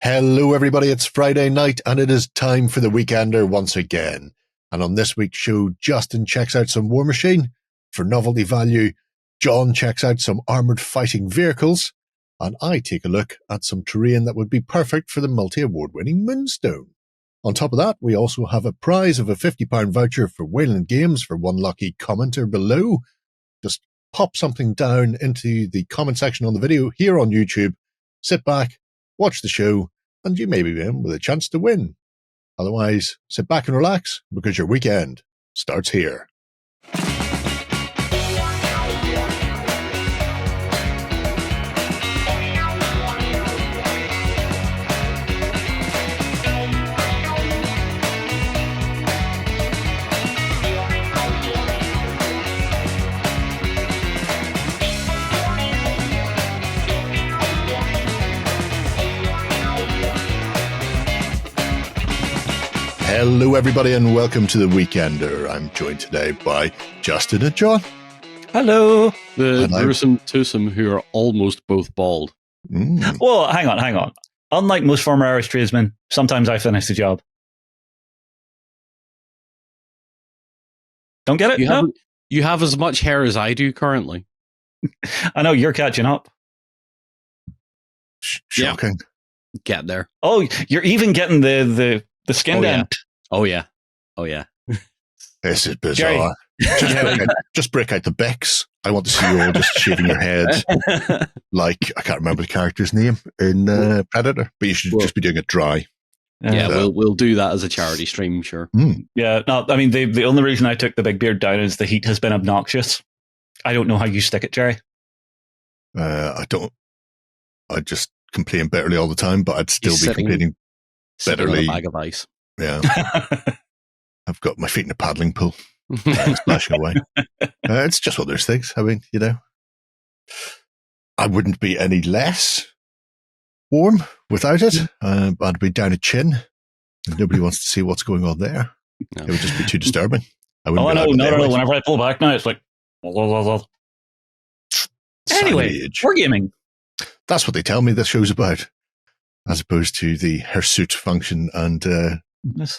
Hello everybody, it's Friday night and it is time for the Weekender once again. And on this week's show, Justin checks out some Warmachine. For novelty value, John checks out some armoured fighting vehicles. And I take a look at some terrain that would be perfect for the multi-award-winning Moonstone. On top of that, we also have a prize of a £50 voucher for Wayland Games for one lucky commenter below. Just pop something down into the comment section on the video here on YouTube, sit back, watch the show, and you may be in with a chance to win. Otherwise, sit back and relax, because your weekend starts here. Hello everybody and welcome to the Weekender. I'm joined today by Justin and John. Hello. The gruesome twosome who are almost both bald. Well, hang on. Unlike most former Irish tradesmen, sometimes I finish the job. Don't get it? You have as much hair as I do currently. I know, you're catching up. Shocking. Yeah. Get there. Oh, you're even getting the skin dent. Oh yeah. This is bizarre. Just break out the Becks. I want to see you all just shaving your heads. Like, I can't remember the character's name in Predator, but you should just be doing it dry. Yeah, we'll do that as a charity stream, sure. Yeah, no, I mean, the only reason I took the big beard down is the heat has been obnoxious. I don't know how you stick it, Jerry. I don't. I just complain bitterly all the time, but I'd still be complaining bitterly. On a bag of ice. Yeah. I've got my feet in a paddling pool. Splashing away. It's just one of those things. I mean, you know, I wouldn't be any less warm without it. I'd be down a chin. Nobody wants to see what's going on there. No. It would just be too disturbing. No. Whenever I pull back now, it's like... Anyway, wargaming. That's what they tell me this show's about, as opposed to the hirsute function and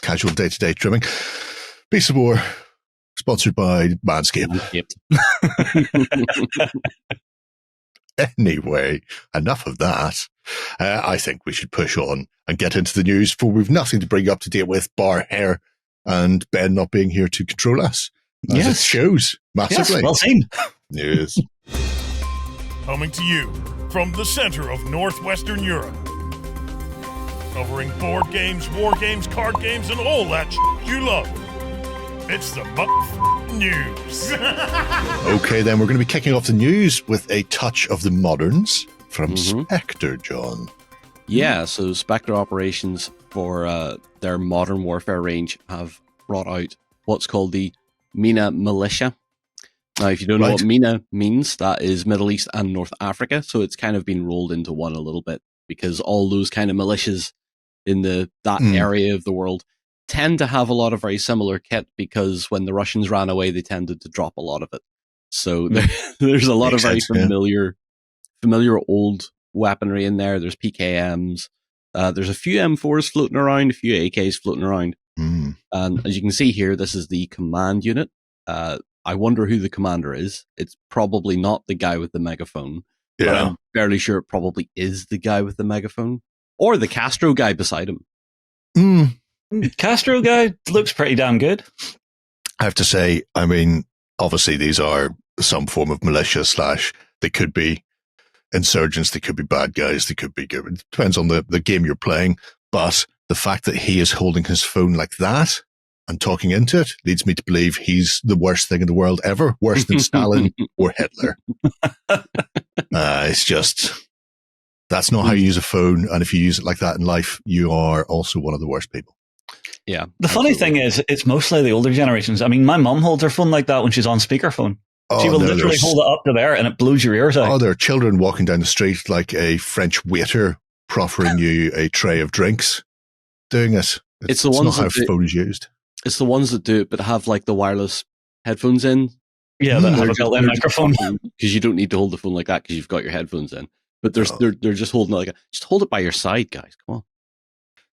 casual day-to-day trimming. Beast of War, sponsored by Manscaped. Anyway, enough of that. I think we should push on and get into the news, for we've nothing to bring you up to date with, bar hair and Ben not being here to control us. As it shows massively. Yes, well seen. News. Coming to you from the center of Northwestern Europe. Covering board games, war games, card games, and all that you love. It's the news. Okay, then we're going to be kicking off the news with a touch of the moderns from Spectre, John. Yeah, so Spectre operations for their modern warfare range have brought out what's called the MENA Militia. Now, if you don't know what MENA means, that is Middle East and North Africa, so it's kind of been rolled into one a little bit, because all those kind of militias in that area of the world tend to have a lot of very similar kit, because when the Russians ran away, they tended to drop a lot of it. So there's a lot of very familiar old weaponry in there. There's PKMs. There's a few M4s floating around, a few AKs floating around. And as you can see here, this is the command unit. I wonder who the commander is. It's probably not the guy with the megaphone. Yeah. But I'm fairly sure it probably is the guy with the megaphone. Or the Castro guy beside him. Castro guy looks pretty damn good. I have to say, I mean, obviously these are some form of militia / they could be insurgents, they could be bad guys, they could be good. It depends on the game you're playing. But the fact that he is holding his phone like that and talking into it leads me to believe he's the worst thing in the world ever, worse than Stalin or Hitler. It's just, that's not how you use a phone, and if you use it like that in life, you are also one of the worst people. Yeah. The funny thing is, it's mostly the older generations. I mean, my mum holds her phone like that when she's on speakerphone. She will literally hold it up to there and it blows your ears out. Oh, there are children walking down the street like a French waiter proffering you a tray of drinks, doing it. It's not how phone is used. It's the ones that do it, but have like the wireless headphones in. Yeah, that have a built-in microphone. Because you don't need to hold the phone like that because you've got your headphones in. But they're just holding it just hold it by your side, guys. Come on.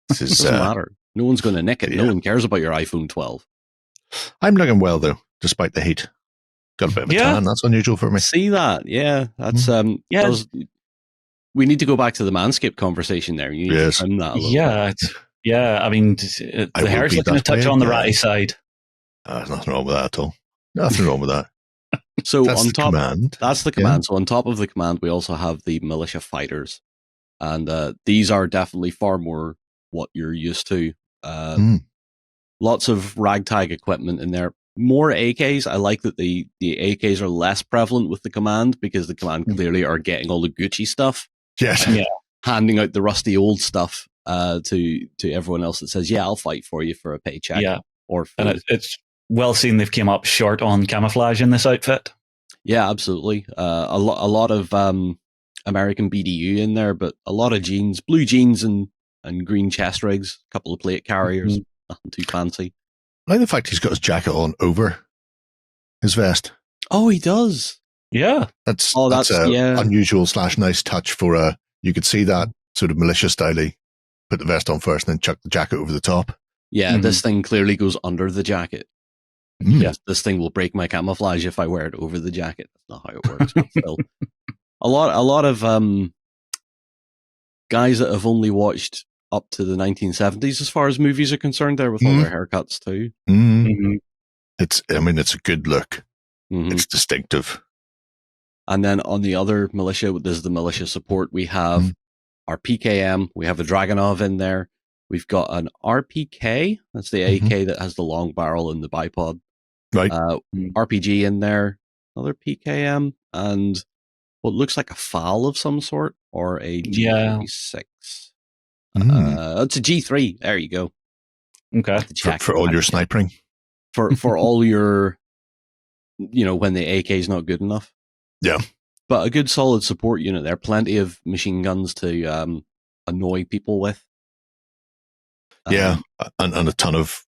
This is, doesn't matter. No one's going to nick it. Yeah. No one cares about your iPhone 12. I'm looking well, though, despite the heat. Got a bit of a tan. That's unusual for me. See that? Yeah. That's, we need to go back to the Manscaped conversation there. You need to trim that a little bit. I mean, the hair's looking a touch on the ratty side. There's nothing wrong with that at all. Nothing wrong with that. So that's on the top, command. That's the command. So on top of the command, we also have the militia fighters. And these are definitely far more what you're used to. Lots of ragtag equipment in there. More AKs. I like that the AKs are less prevalent with the command because the command clearly are getting all the Gucci stuff. Yes. Handing out the rusty old stuff to everyone else that says, I'll fight for you for a paycheck. Yeah. And it's well seen they've came up short on camouflage in this outfit. Yeah, absolutely. A lot of American BDU in there, but a lot of jeans, blue jeans and green chest rigs, a couple of plate carriers, nothing too fancy. I like the fact he's got his jacket on over his vest. Oh, he does. Yeah. That's unusual / nice touch for you could see that sort of militia style. Put the vest on first and then chuck the jacket over the top. Yeah, this thing clearly goes under the jacket. Yeah, this thing will break my camouflage if I wear it over the jacket. That's not how it works. But still, a lot of guys that have only watched up to the 1970s as far as movies are concerned there with all their haircuts too. It's a good look. It's distinctive. And then on the other militia, this is the militia support, we have our PKM, we have a Dragunov in there, we've got an RPK, that's the AK that has the long barrel and the bipod. Right. RPG in there, another PKM, and what looks like a FAL of some sort, or a G6. It's a G3. There you go. Okay. For all your sniping. For all your, when the AK is not good enough. Yeah. But a good solid support unit there. Plenty of machine guns to annoy people with. And a ton of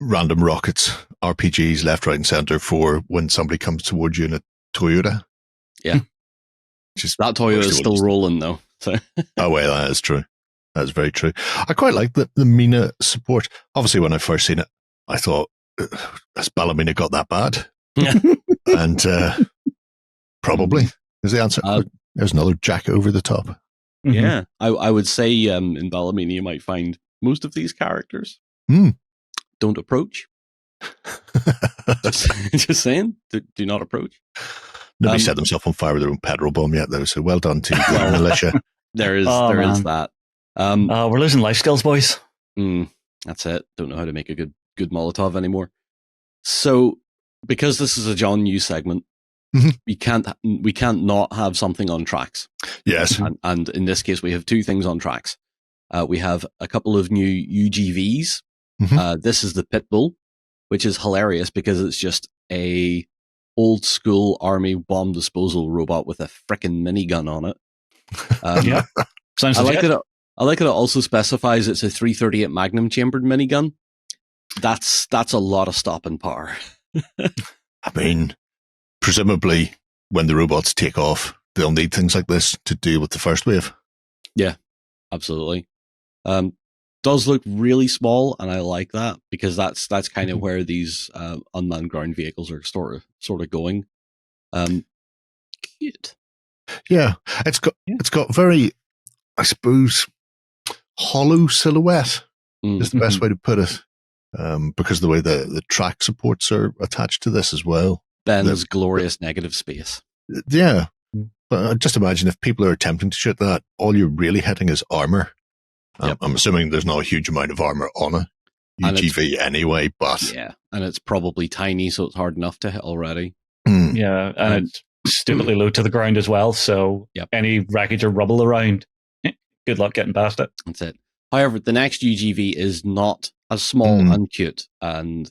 random rockets, RPGs left, right, and center for when somebody comes towards you in a Toyota. Yeah. That Toyota is still rolling, though. So. Oh, well, that is true. That's very true. I quite like the Mina support. Obviously, when I first seen it, I thought, has Ballymena got that bad? And probably is the answer. There's another jacket over the top. Yeah, I would say in Ballymena you might find most of these characters. Don't approach. just saying, do not approach. Nobody set themselves on fire with their own petrol bomb yet, though. So well done to the militia. There is that. We're losing life skills, boys. That's it. Don't know how to make a good Molotov anymore. So, because this is a John News segment, we can't not have something on tracks. Yes, and in this case, we have two things on tracks. We have a couple of new UGVs. This is the Pitbull, which is hilarious because it's just a old school army bomb disposal robot with a frickin' minigun on it. Sounds I like that it also specifies it's a 338 Magnum chambered minigun. That's a lot of stopping power. I mean, presumably when the robots take off, they'll need things like this to deal with the first wave. Yeah, absolutely. Does look really small, and I like that because that's kind of where these unmanned ground vehicles are sort of going. Cute. Yeah, it's got very, I suppose, hollow silhouette is the best way to put it, because of the way the track supports are attached to this as well. Ben's glorious negative space. Yeah, but just imagine if people are attempting to shoot that, all you're really hitting is armor. I'm assuming there's not a huge amount of armor on a UGV anyway, but yeah, and it's probably tiny, so it's hard enough to hit already. Yeah, and it's stupidly low to the ground as well. So any wreckage or rubble around, good luck getting past it. That's it. However, the next UGV is not as small and cute, and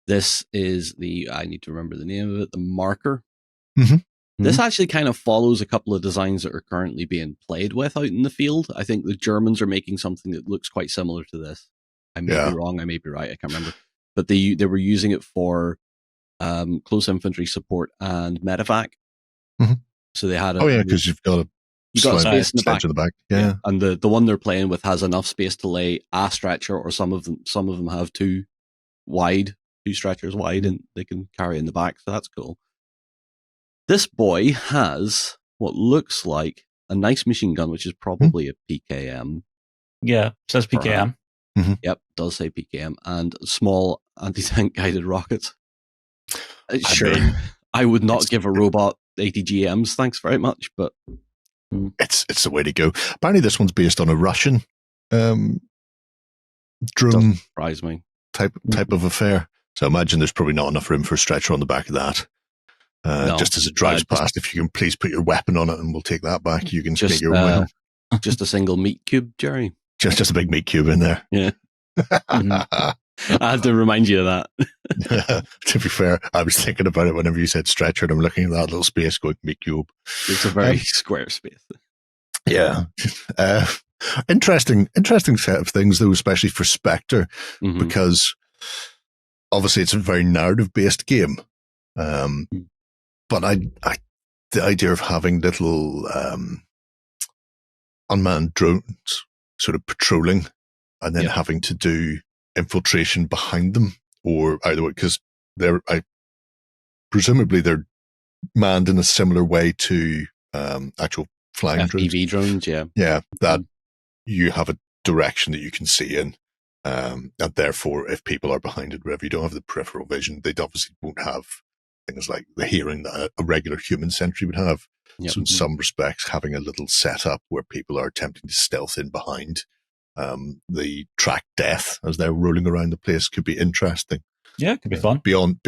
this is I need to remember the name of it, the Marker. This actually kind of follows a couple of designs that are currently being played with out in the field. I think the Germans are making something that looks quite similar to this. I may be wrong, I may be right, I can't remember. But they were using it for close infantry support and medevac. So they had because you've got You got space in the back. Yeah. And the one they're playing with has enough space to lay a stretcher, or some of them have two stretchers wide, and they can carry in the back. So that's cool. This boy has what looks like a nice machine gun, which is probably a PKM. Yeah, says PKM. Mm-hmm. Yep, does say PKM, and small anti-tank guided rockets. Sure, I would not give a robot 80 GMs, thanks very much, but it's the way to go. Apparently, this one's based on a Russian drone surprise me type of affair. So I imagine there's probably not enough room for a stretcher on the back of that. Just as it drives past, if you can please put your weapon on it, and we'll take that back. You can make your own. Just a single meat cube, Jerry. Just a big meat cube in there. Yeah. I had to remind you of that. To be fair, I was thinking about it whenever you said stretcher, and I'm looking at that little space going meat cube. It's a very square space. Yeah. Interesting set of things, though, especially for Spectre, because obviously it's a very narrative-based game. But the idea of having little unmanned drones sort of patrolling and then having to do infiltration behind them, or either way, because presumably they're manned in a similar way to actual flying FPV drones. Yeah, that you have a direction that you can see in, and therefore, if people are behind it, wherever you don't have the peripheral vision, they obviously won't have things like the hearing that a regular human sentry would have. Yep. So in some respects, having a little setup where people are attempting to stealth in behind the track death as they're rolling around the place could be interesting. Yeah, it could be fun. Beyond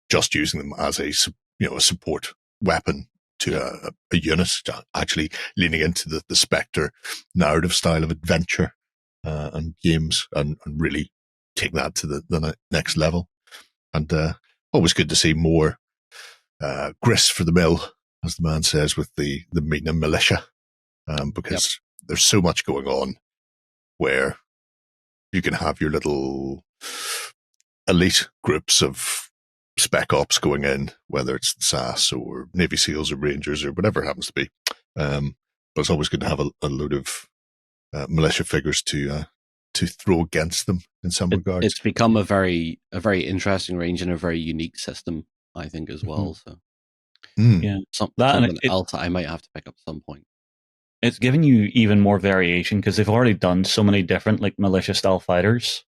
just using them as a support weapon to a unit, actually leaning into the Spectre narrative style of adventure and games and really take that to the next level. And always good to see more grist for the mill, as the man says, with the Militia, because there's so much going on where you can have your little elite groups of spec ops going in, whether it's the SAS or Navy SEALs or Rangers or whatever it happens to be. But it's always good to have a load of militia figures to throw against them in some regards. It's become a very interesting range and a very unique system, I think, as well. So something else I might have to pick up at some point. It's giving you even more variation because they've already done so many different militia style fighters.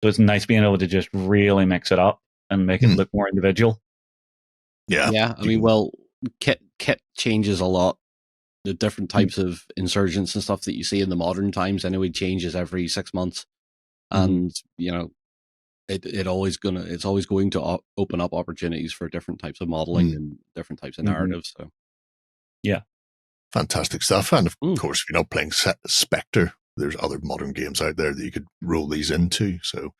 So it's nice being able to just really mix it up and make it look more individual. Yeah. I mean, kit changes a lot. The different types of insurgents and stuff that you see in the modern times anyway changes every 6 months, and it's always going to open up opportunities for different types of modeling and different types of narratives. So yeah, fantastic stuff. And of course, if you're not playing Spectre, there's other modern games out there that you could roll these into. So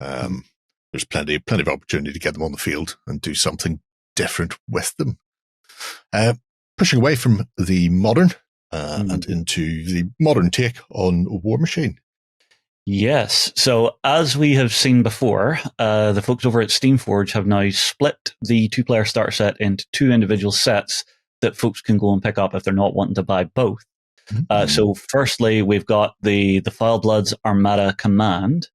there's plenty of opportunity to get them on the field and do something different with them. Pushing away from the modern and into the modern take on Warmachine. Yes. So as we have seen before, the folks over at Steamforge have now split the 2-player starter set into 2 individual sets that folks can go and pick up if they're not wanting to buy both. So firstly, we've got the Foulbloods Armada Command.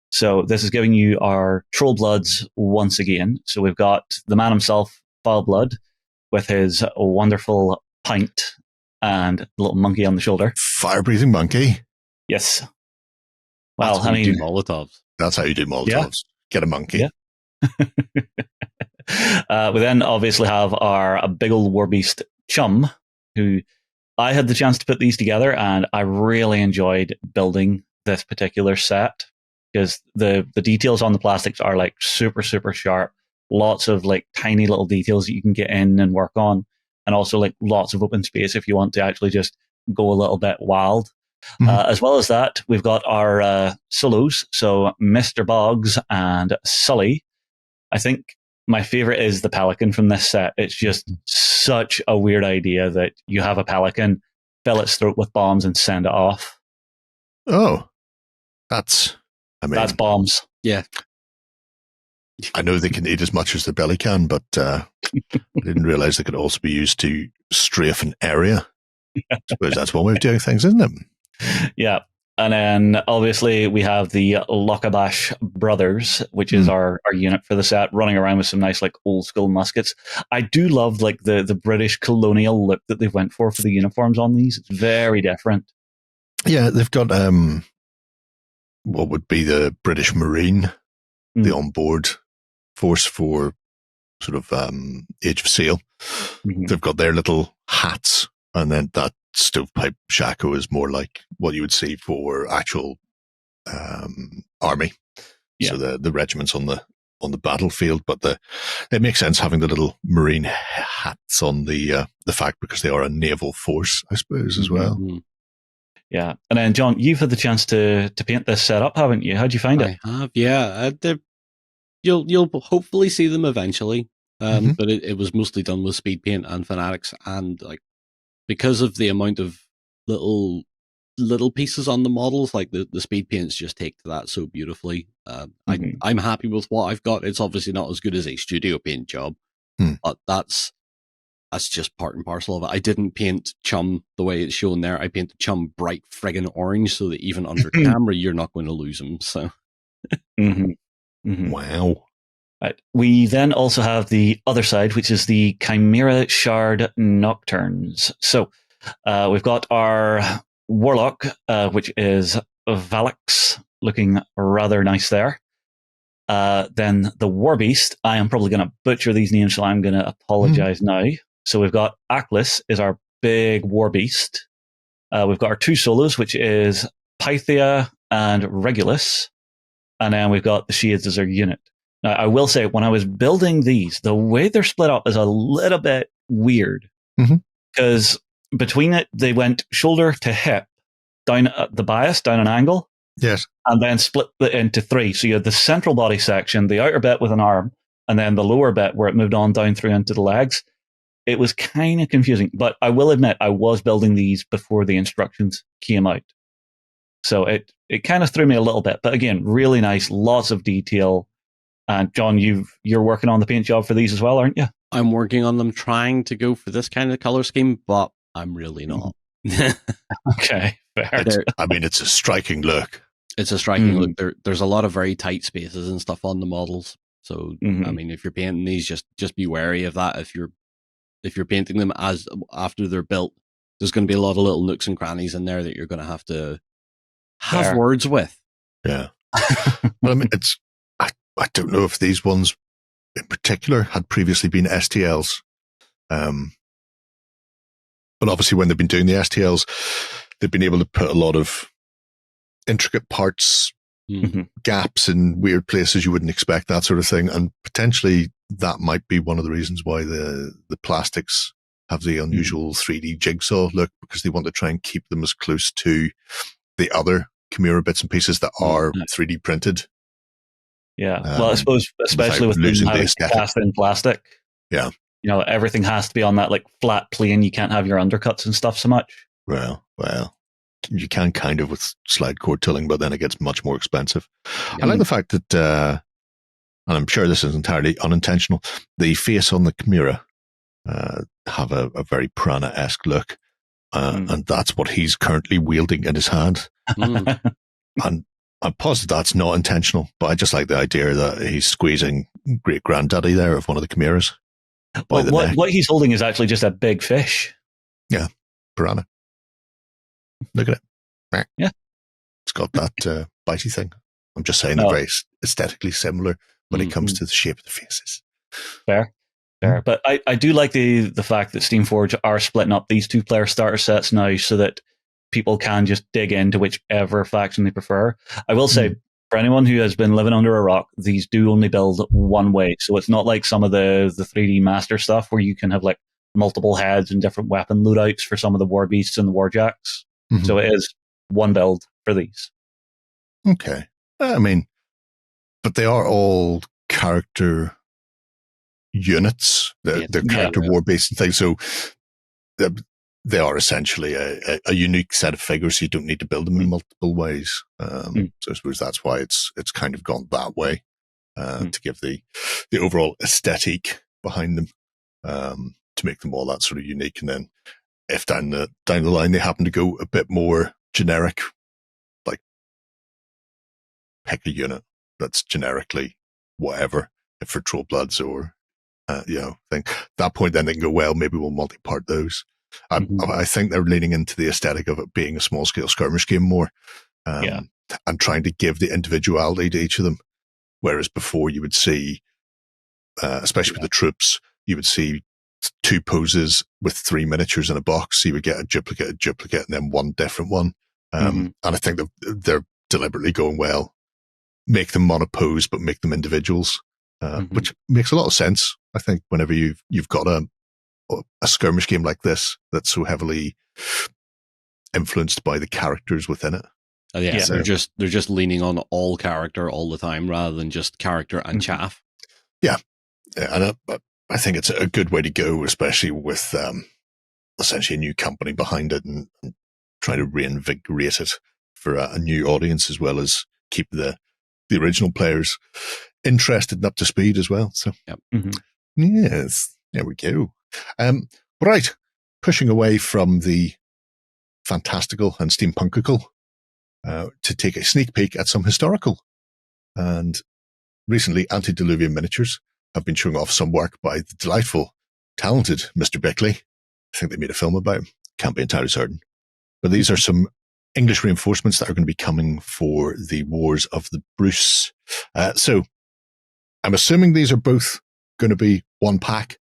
So this is giving you our Trollbloods once again. So we've got the man himself, Foulblood, with his wonderful pint and a little monkey on the shoulder. Fire-breathing monkey. Yes. Well, that's how you do Molotovs. That's how you do Molotovs. Yeah. Get a monkey. Yeah. We then obviously have a big old warbeast Chum, who I had the chance to put these together, and I really enjoyed building this particular set because the details on the plastics are super, super sharp. Lots of tiny little details that you can get in and work on, and also lots of open space if you want to actually just go a little bit wild. As well as that, we've got our solos, so Mr. Boggs and Sully. I think my favorite is the Pelican from this set. It's just such a weird idea that you have a Pelican, fill its throat with bombs and send it off. Oh, that's bombs. Yeah. I know they can eat as much as their belly can, but I didn't realize they could also be used to strafe an area. I suppose that's one way of doing things, isn't it? Yeah. And then obviously we have the Lokabash brothers, which is our unit for the set, running around with some nice like old school muskets. I do love like the British colonial look that they went for the uniforms on these. It's very different. Yeah, they've got what would be the British Marine, the onboard force for sort of Age of Sail. They've got their little hats, and then that stovepipe shako is more like what you would see for actual army. Yeah. So the regiments on the battlefield, but it makes sense having the little marine hats on the fact because they are a naval force, I suppose, as well. Yeah, and then John, you've had the chance to paint this setup, haven't you? How'd you find it? I have, yeah. You'll hopefully see them eventually, but it was mostly done with speed paint and Fanatics, and like because of the amount of little pieces on the models, like the speed paints just take to that so beautifully. I'm happy with what I've got. It's obviously not as good as a studio paint job, but that's just part and parcel of it. I didn't paint Chum the way it's shown there. I painted Chum bright friggin' orange so that even under camera you're not going to lose him. So, Wow. Right. We then also have the other side, which is the Khymaera Shard Nocturnes. So we've got our Warlock, which is Valix, looking rather nice there. Then the Warbeast, I am probably going to butcher these names, so I'm going to apologize now. So we've got Aklis is our big Warbeast. We've got our two solos, which is Pythia and Regulus. And then we've got the Shades as our unit. Now, I will say, when I was building these, the way they're split up is a little bit weird. Because between it, they went shoulder to hip, down at the bias, down an angle. Yes. And then split it into three. So you had the central body section, the outer bit with an arm, and then the lower bit where it moved on down through into the legs. It was kind of confusing. But I will admit, I was building these before the instructions came out. So it kind of threw me a little bit. But again, really nice, lots of detail. And John, you're working on the paint job for these as well, aren't you? I'm working on them, trying to go for this kind of color scheme, but I'm really not. Okay, fair. It's a striking look. It's a striking look. There's a lot of very tight spaces and stuff on the models. So, I mean, if you're painting these, just be wary of that. If you're painting them after they're built, there's going to be a lot of little nooks and crannies in there that you're going to have words with. Yeah. Well, I mean, I don't know if these ones in particular had previously been STLs. But obviously when they've been doing the STLs, they've been able to put a lot of intricate parts, gaps in weird places you wouldn't expect, that sort of thing. And potentially that might be one of the reasons why the plastics have the unusual 3D jigsaw look, because they want to try and keep them as close to the other Khymaera bits and pieces that are 3D printed. Yeah, well, I suppose especially with them having cast in plastic. Yeah, everything has to be on that like flat plane. You can't have your undercuts and stuff so much. Well, you can kind of with slide core tooling, but then it gets much more expensive. I like the fact that, and I'm sure this is entirely unintentional, the face on the Khymaera have a very Piranha-esque look, and that's what he's currently wielding in his hand. And I'm positive that's not intentional, but I just like the idea that he's squeezing great granddaddy there of one of the Chimeras. Well, what he's holding is actually just a big fish. Yeah, piranha. Look at it. Yeah. It's got that bitey thing. I'm just saying they're very aesthetically similar when it comes to the shape of the faces. Fair. But I do like the fact that Steamforge are splitting up these two-player starter sets now so that people can just dig into whichever faction they prefer. I will say, for anyone who has been living under a rock, these do only build one way. So it's not like some of the 3D Master stuff where you can have like multiple heads and different weapon loadouts for some of the War Beasts and the Warjacks. So it is one build for these. Okay. I mean, but they are all character units. They're character war based and things. So they are essentially a unique set of figures. You don't need to build them in multiple ways. So I suppose that's why it's kind of gone that way to give the overall aesthetic behind them, to make them all that sort of unique. And then if down the line they happen to go a bit more generic, like pick a unit that's generically whatever, if for Trollbloods or thing. At that point, then they can go, well, maybe we'll multi-part those. I think they're leaning into the aesthetic of it being a small-scale skirmish game more, and trying to give the individuality to each of them. Whereas before, you would see, especially with the troops, you would see 2 poses with 3 miniatures in a box. So you would get a duplicate, and then one different one. And I think they're deliberately going, well, make them monopose, but make them individuals, which makes a lot of sense. I think whenever you've got a skirmish game like this that's so heavily influenced by the characters within it. So they're just leaning on all character all the time rather than just character and chaff. Yeah, and I think it's a good way to go, especially with essentially a new company behind it and trying to reinvigorate it for a new audience, as well as keep the original players interested and up to speed as well. So, yes, there we go. Right, pushing away from the fantastical and steampunkical to take a sneak peek at some historical. And recently, Antediluvian Miniatures have been showing off some work by the delightful, talented Mr. Bickley. I think they made a film about him. Can't be entirely certain. But these are some English reinforcements that are going to be coming for the Wars of the Bruce. So I'm assuming these are both going to be one pack.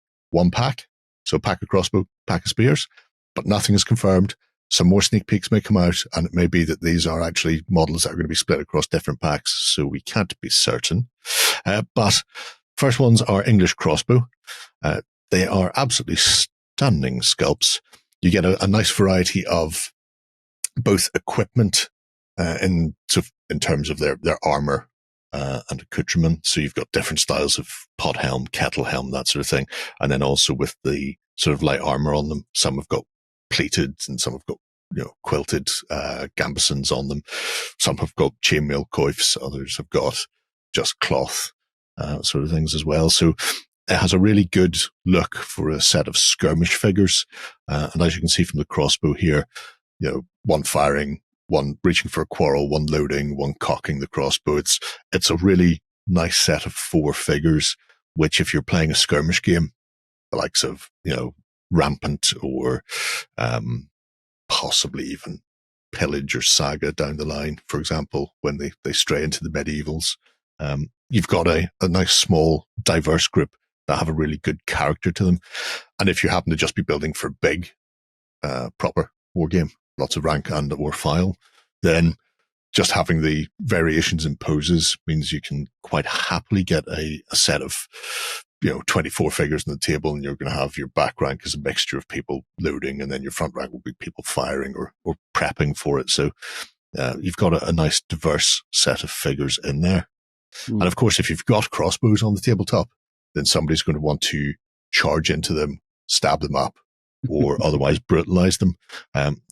So pack of crossbow, pack of spears, but nothing is confirmed. Some more sneak peeks may come out, and it may be that these are actually models that are going to be split across different packs, so we can't be certain. But first ones are English crossbow. They are absolutely stunning sculpts. You get a nice variety of both equipment in terms of their armor and accoutrement. So you've got different styles of pot helm, kettle helm, that sort of thing. And then also with the sort of light armor on them. Some have got pleated and some have got quilted gambesons on them. Some have got chainmail coifs. Others have got just cloth sort of things as well. So it has a really good look for a set of skirmish figures. And as you can see from the crossbow here, one firing, one reaching for a quarrel, one loading, one cocking the crossbow. It's a really nice set of 4 figures, which if you're playing a skirmish game, the likes of, Rampant or possibly even Pillage or Saga down the line, for example, when they stray into the medievals, you've got a nice, small, diverse group that have a really good character to them. And if you happen to just be building for big, proper war game, lots of rank and or file, then just having the variations in poses means you can quite happily get a set of 24 figures on the table, and you're going to have your back rank as a mixture of people loading, and then your front rank will be people firing or prepping for it. So you've got a nice diverse set of figures in there. And of course, if you've got crossbows on the tabletop, then somebody's going to want to charge into them, stab them up, or otherwise brutalize them.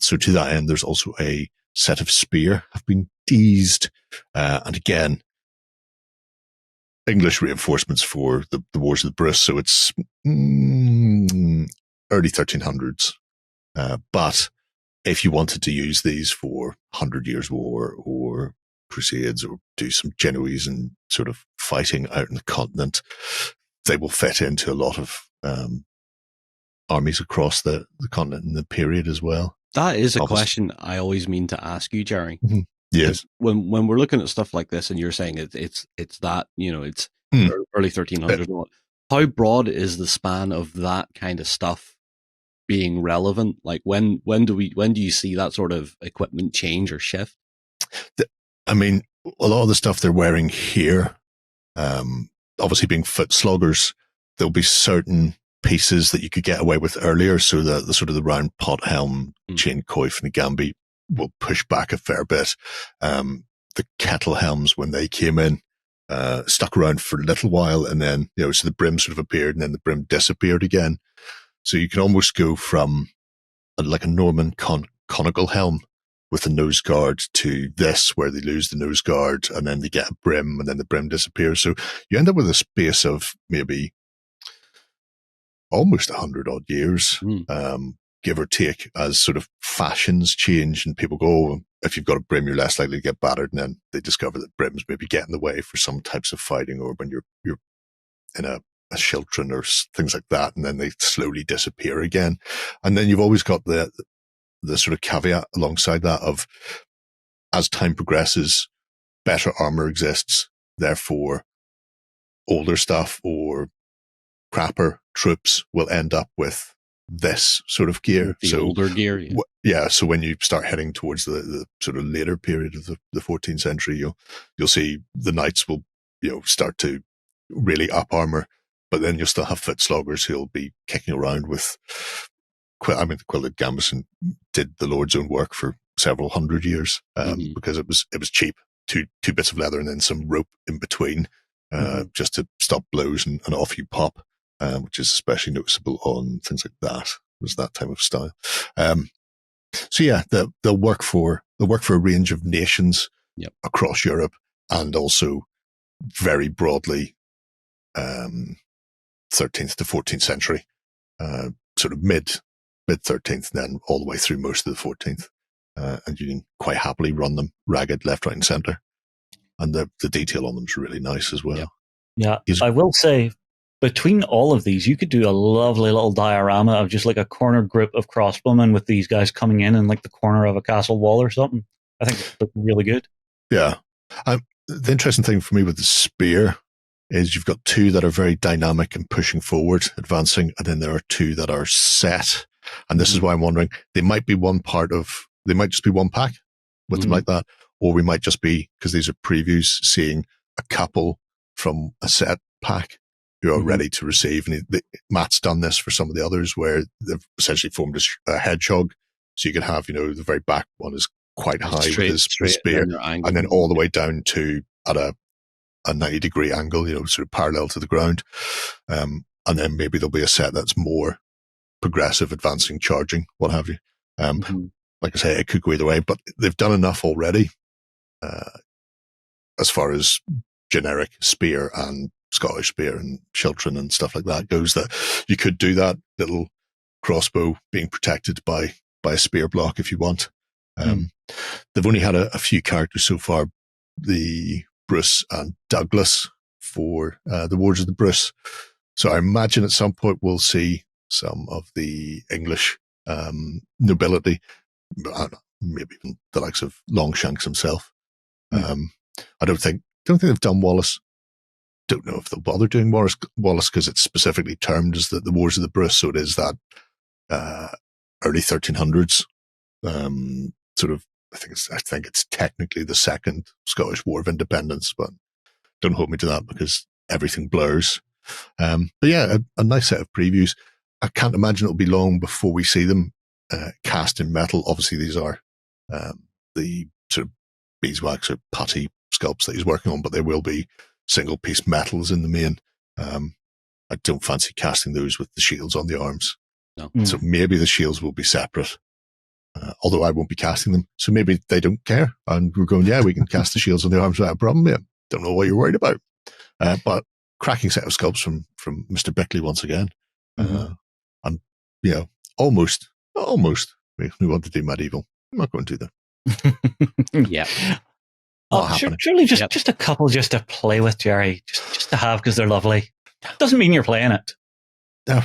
So to that end, there's also a set of spear have been teased. And again, English reinforcements for the Wars of the Bruce. So it's early 1300s. But if you wanted to use these for 100 Years' War or Crusades or do some Genoese and sort of fighting out in the continent, they will fit into a lot of armies across the continent in the period as well. That is a question I always mean to ask you, Jerry. Mm-hmm. Yes. When we're looking at stuff like this, and you're saying it's that it's early 1300s. How broad is the span of that kind of stuff being relevant? Like when do you see that sort of equipment change or shift? I mean, a lot of the stuff they're wearing here, obviously being foot sloggers, there'll be certain pieces that you could get away with earlier. So the sort of the round pot helm, chain coif, and the gamby will push back a fair bit. The kettle helms, when they came in, stuck around for a little while, and then so the brim sort of appeared, and then the brim disappeared again. So you can almost go from like a Norman conical helm with a nose guard to this, where they lose the nose guard, and then they get a brim, and then the brim disappears. So you end up with a space of maybe almost 100 odd years give or take, as sort of fashions change and people go, oh, if you've got a brim, you're less likely to get battered. And then they discover that brims maybe get in the way for some types of fighting, or when you're in a Shiltron or things like that, and then they slowly disappear again. And then you've always got the sort of caveat alongside that of, as time progresses, better armor exists, therefore older stuff or crapper troops will end up with this sort of gear. The older gear, yeah. So when you start heading towards the sort of later period of the 14th century, you'll see the knights will start to really up armor, but then you'll still have foot sloggers who'll be kicking around with. The Quilted Gambeson did the Lord's own work for several hundred years because it was cheap. Two bits of leather and then some rope in between, just to stop blows and off you pop. Which is especially noticeable on things like that. It was that type of style. So yeah, they'll work for a range of nations across Europe, and also very broadly, 13th to 14th century, sort of mid 13th, then all the way through most of the 14th, and you can quite happily run them ragged left, right, and centre, and the detail on them is really nice as well. Yeah, I will say, between all of these, you could do a lovely little diorama of just like a corner group of crossbowmen with these guys coming in like the corner of a castle wall or something. I think it looked really good. Yeah. The interesting thing for me with the spear is you've got two that are very dynamic and pushing forward, advancing, and then there are two that are set. And this is why I'm wondering, they might just be one pack with them like that, or we might just be, because these are previews, seeing a couple from a set pack who are ready to receive. And Matt's done this for some of the others where they've essentially formed a hedgehog. So you can have, the very back one is quite high with his spear, and then all the way down to at a 90-degree angle, sort of parallel to the ground. And then maybe there'll be a set that's more progressive, advancing, charging, what have you. Like I say, it could go either way, but they've done enough already as far as generic spear and Scottish spear and Shiltron and stuff like that goes, that you could do that little crossbow being protected by a spear block if you want. They've only had a few characters so far, the Bruce and Douglas for the Wars of the Bruce. So I imagine at some point we'll see some of the English nobility, maybe even the likes of Longshanks himself. I don't think they've done Wallace. Don't know if they'll bother doing Wallace because it's specifically termed as the Wars of the Bruce. So it is that early 1300s sort of. I think it's technically the second Scottish War of Independence, but don't hold me to that because everything blurs. But yeah, a nice set of previews. I can't imagine it'll be long before we see them cast in metal. Obviously, these are the sort of beeswax or putty sculpts that he's working on, but they will be single piece metals in the main. I don't fancy casting those with the shields on the arms. No. So maybe the shields will be separate, although I won't be casting them. So maybe they don't care. And we're going, we can cast the shields on the arms without a problem. Yeah. Don't know what you're worried about. But cracking set of sculpts from Mr. Bickley once again. And, almost makes me want to do medieval. I'm not going to do that. Yeah. Surely just a couple just to play with, Jerry. Just to have because they're lovely. Doesn't mean you're playing it. No,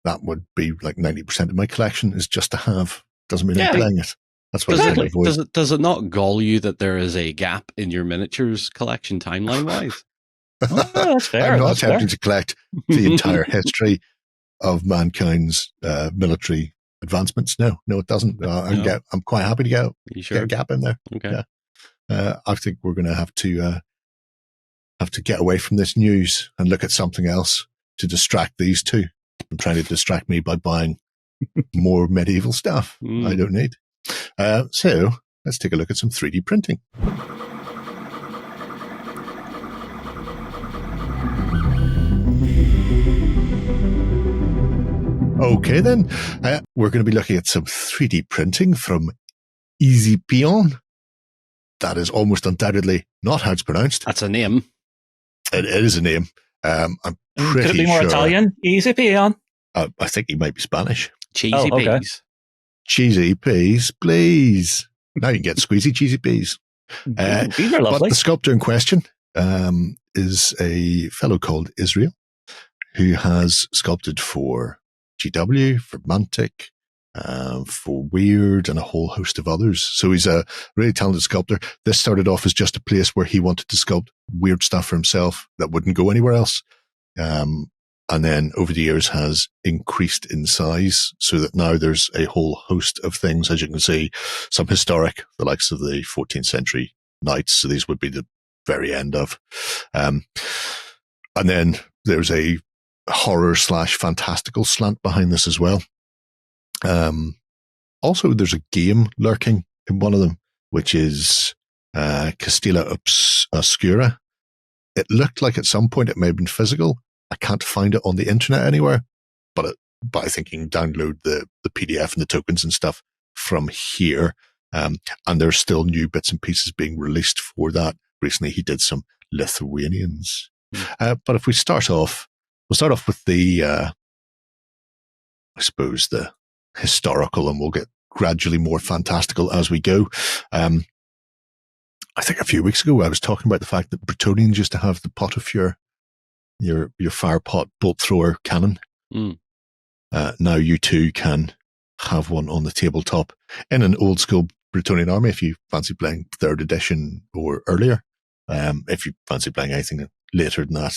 that would be like 90% of my collection is just to have. Doesn't mean I'm playing it. That's what I'm trying to avoid. Does it not gall you that there is a gap in your miniatures collection timeline-wise? That's fair. I'm not attempting to collect the entire history of mankind's military advancements. No, it doesn't. I'm quite happy to get a gap in there. Okay. Yeah. I think we're going to have to get away from this news and look at something else to distract these two. I'm trying to distract me by buying more medieval stuff I don't need. So let's take a look at some 3D printing. Okay, then. We're going to be looking at some 3D printing from Ezipion. That is almost undoubtedly not how it's pronounced. That's a name. It is a name. I'm pretty Could it be more sure. Italian? Ezipion. I think he might be Spanish. Cheesy okay. peas. Cheesy peas, please. Now you can get squeezy cheesy peas. These are But lovely. the sculptor in question is a fellow called Israel, who has sculpted for GW, for Mantic, for Weird, and a whole host of others. So he's a really talented sculptor. This started off as just a place where he wanted to sculpt weird stuff for himself that wouldn't go anywhere else. And then over the years has increased in size so that now there's a whole host of things, as you can see, some historic, the likes of the 14th century knights. So these would be the very end of. And then there's a horror / fantastical slant behind this as well. Also, there's a game lurking in one of them, which is Castilla Obscura. It looked like at some point it may have been physical. I can't find it on the internet anywhere, but I think you can download the PDF and the tokens and stuff from here. And there's still new bits and pieces being released for that. Recently, he did some Lithuanians. But if we start off, we'll start off with the, I suppose, the historical, and we'll get gradually more fantastical as we go. I think a few weeks ago, I was talking about the fact that Bretonnians used to have the pot of your fire pot bolt thrower cannon. Now you too can have one on the tabletop in an old school Bretonnian army if you fancy playing 3rd edition or earlier. If you fancy playing anything later than that,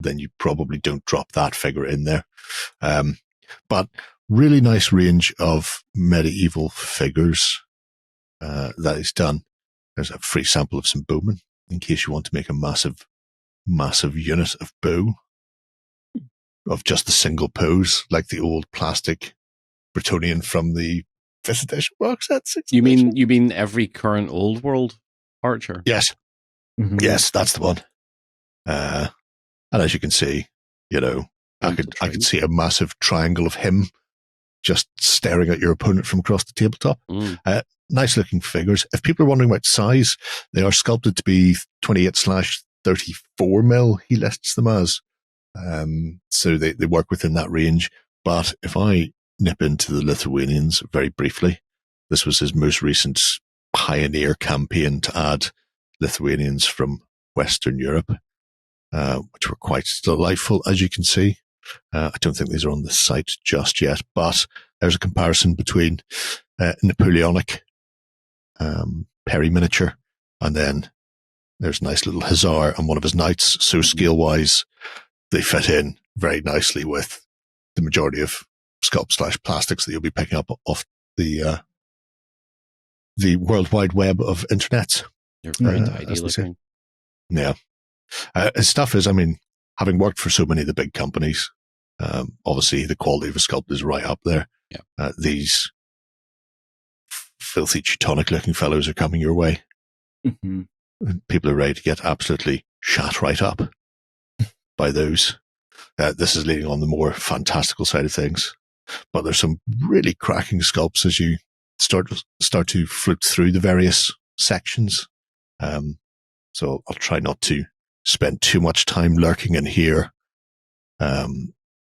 then you probably don't drop that figure in there. But really nice range of medieval figures that is done. There's a free sample of some bowmen in case you want to make a massive unit of bow of just a single pose, like the old plastic Bretonnian from the 5th edition box set. You mean every current old world archer? Yes. Mm-hmm. Yes, that's the one. And as you can see, I could see a massive triangle of him just staring at your opponent from across the tabletop. Nice looking figures. If people are wondering about size, they are sculpted to be 28/34 mil, he lists them as. So they work within that range. But if I nip into the Lithuanians very briefly, this was his most recent pioneer campaign to add Lithuanians from Western Europe, which were quite delightful, as you can see. I don't think these are on the site just yet, but there's a comparison between Napoleonic Perry miniature, and then there's a nice little Hussar and one of his knights. So scale-wise, they fit in very nicely with the majority of sculpt / plastics that you'll be picking up off the World Wide Web of internet. They're very tidy looking. Yeah. His stuff is, having worked for so many of the big companies, obviously the quality of a sculpt is right up there. Yeah. These filthy Teutonic looking fellows are coming your way. Mm-hmm. People are ready to get absolutely shat right up by those. This is leaning on the more fantastical side of things, but there's some really cracking sculpts as you start to flip through the various sections. So I'll try not to spend too much time lurking in here.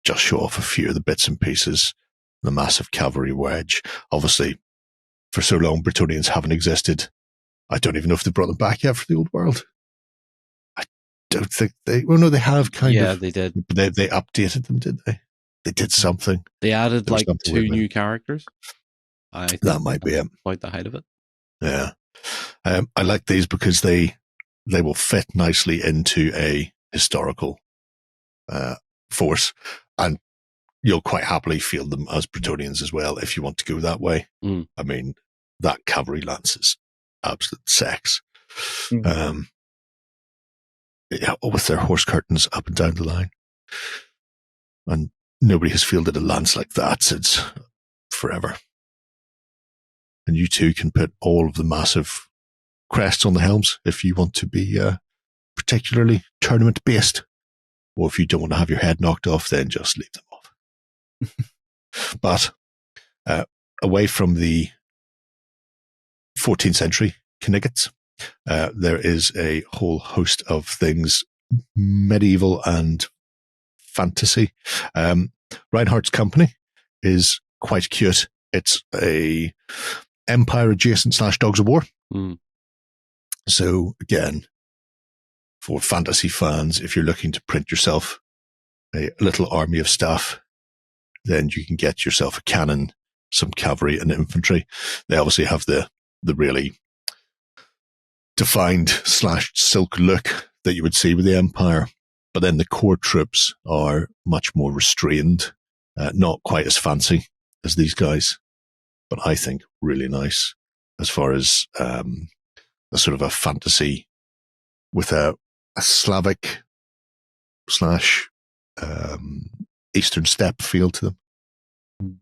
Just show off a few of the bits and pieces. The massive cavalry wedge. Obviously, for so long, Bretonnians haven't existed. I don't even know if they brought them back yet for the old world. I don't think they... Well, no, they have kind of. Yeah, they did. But they updated them, did they? They did something. They added like 2 new characters. I think that might be it. Quite the height of it. Yeah. I like these because they will fit nicely into a historical force, and you'll quite happily field them as Bretonnians as well if you want to go that way. That cavalry lance is absolute sex. Yeah, with their horse curtains up and down the line. And nobody has fielded a lance like that since forever. And you too can put all of the massive crests on the helms if you want to be particularly tournament based. Or if you don't want to have your head knocked off, then just leave them off. But away from the 14th century Knights, there is a whole host of things medieval and fantasy. Reinhardt's company is quite cute. It's a Empire adjacent / Dogs of War. Mm. So again, for fantasy fans, if you're looking to print yourself a little army of stuff, then you can get yourself a cannon, some cavalry and infantry. They obviously have the really defined / silk look that you would see with the Empire. But then the core troops are much more restrained, not quite as fancy as these guys, but I think really nice as far as a sort of a fantasy with a Slavic / Eastern steppe feel to them.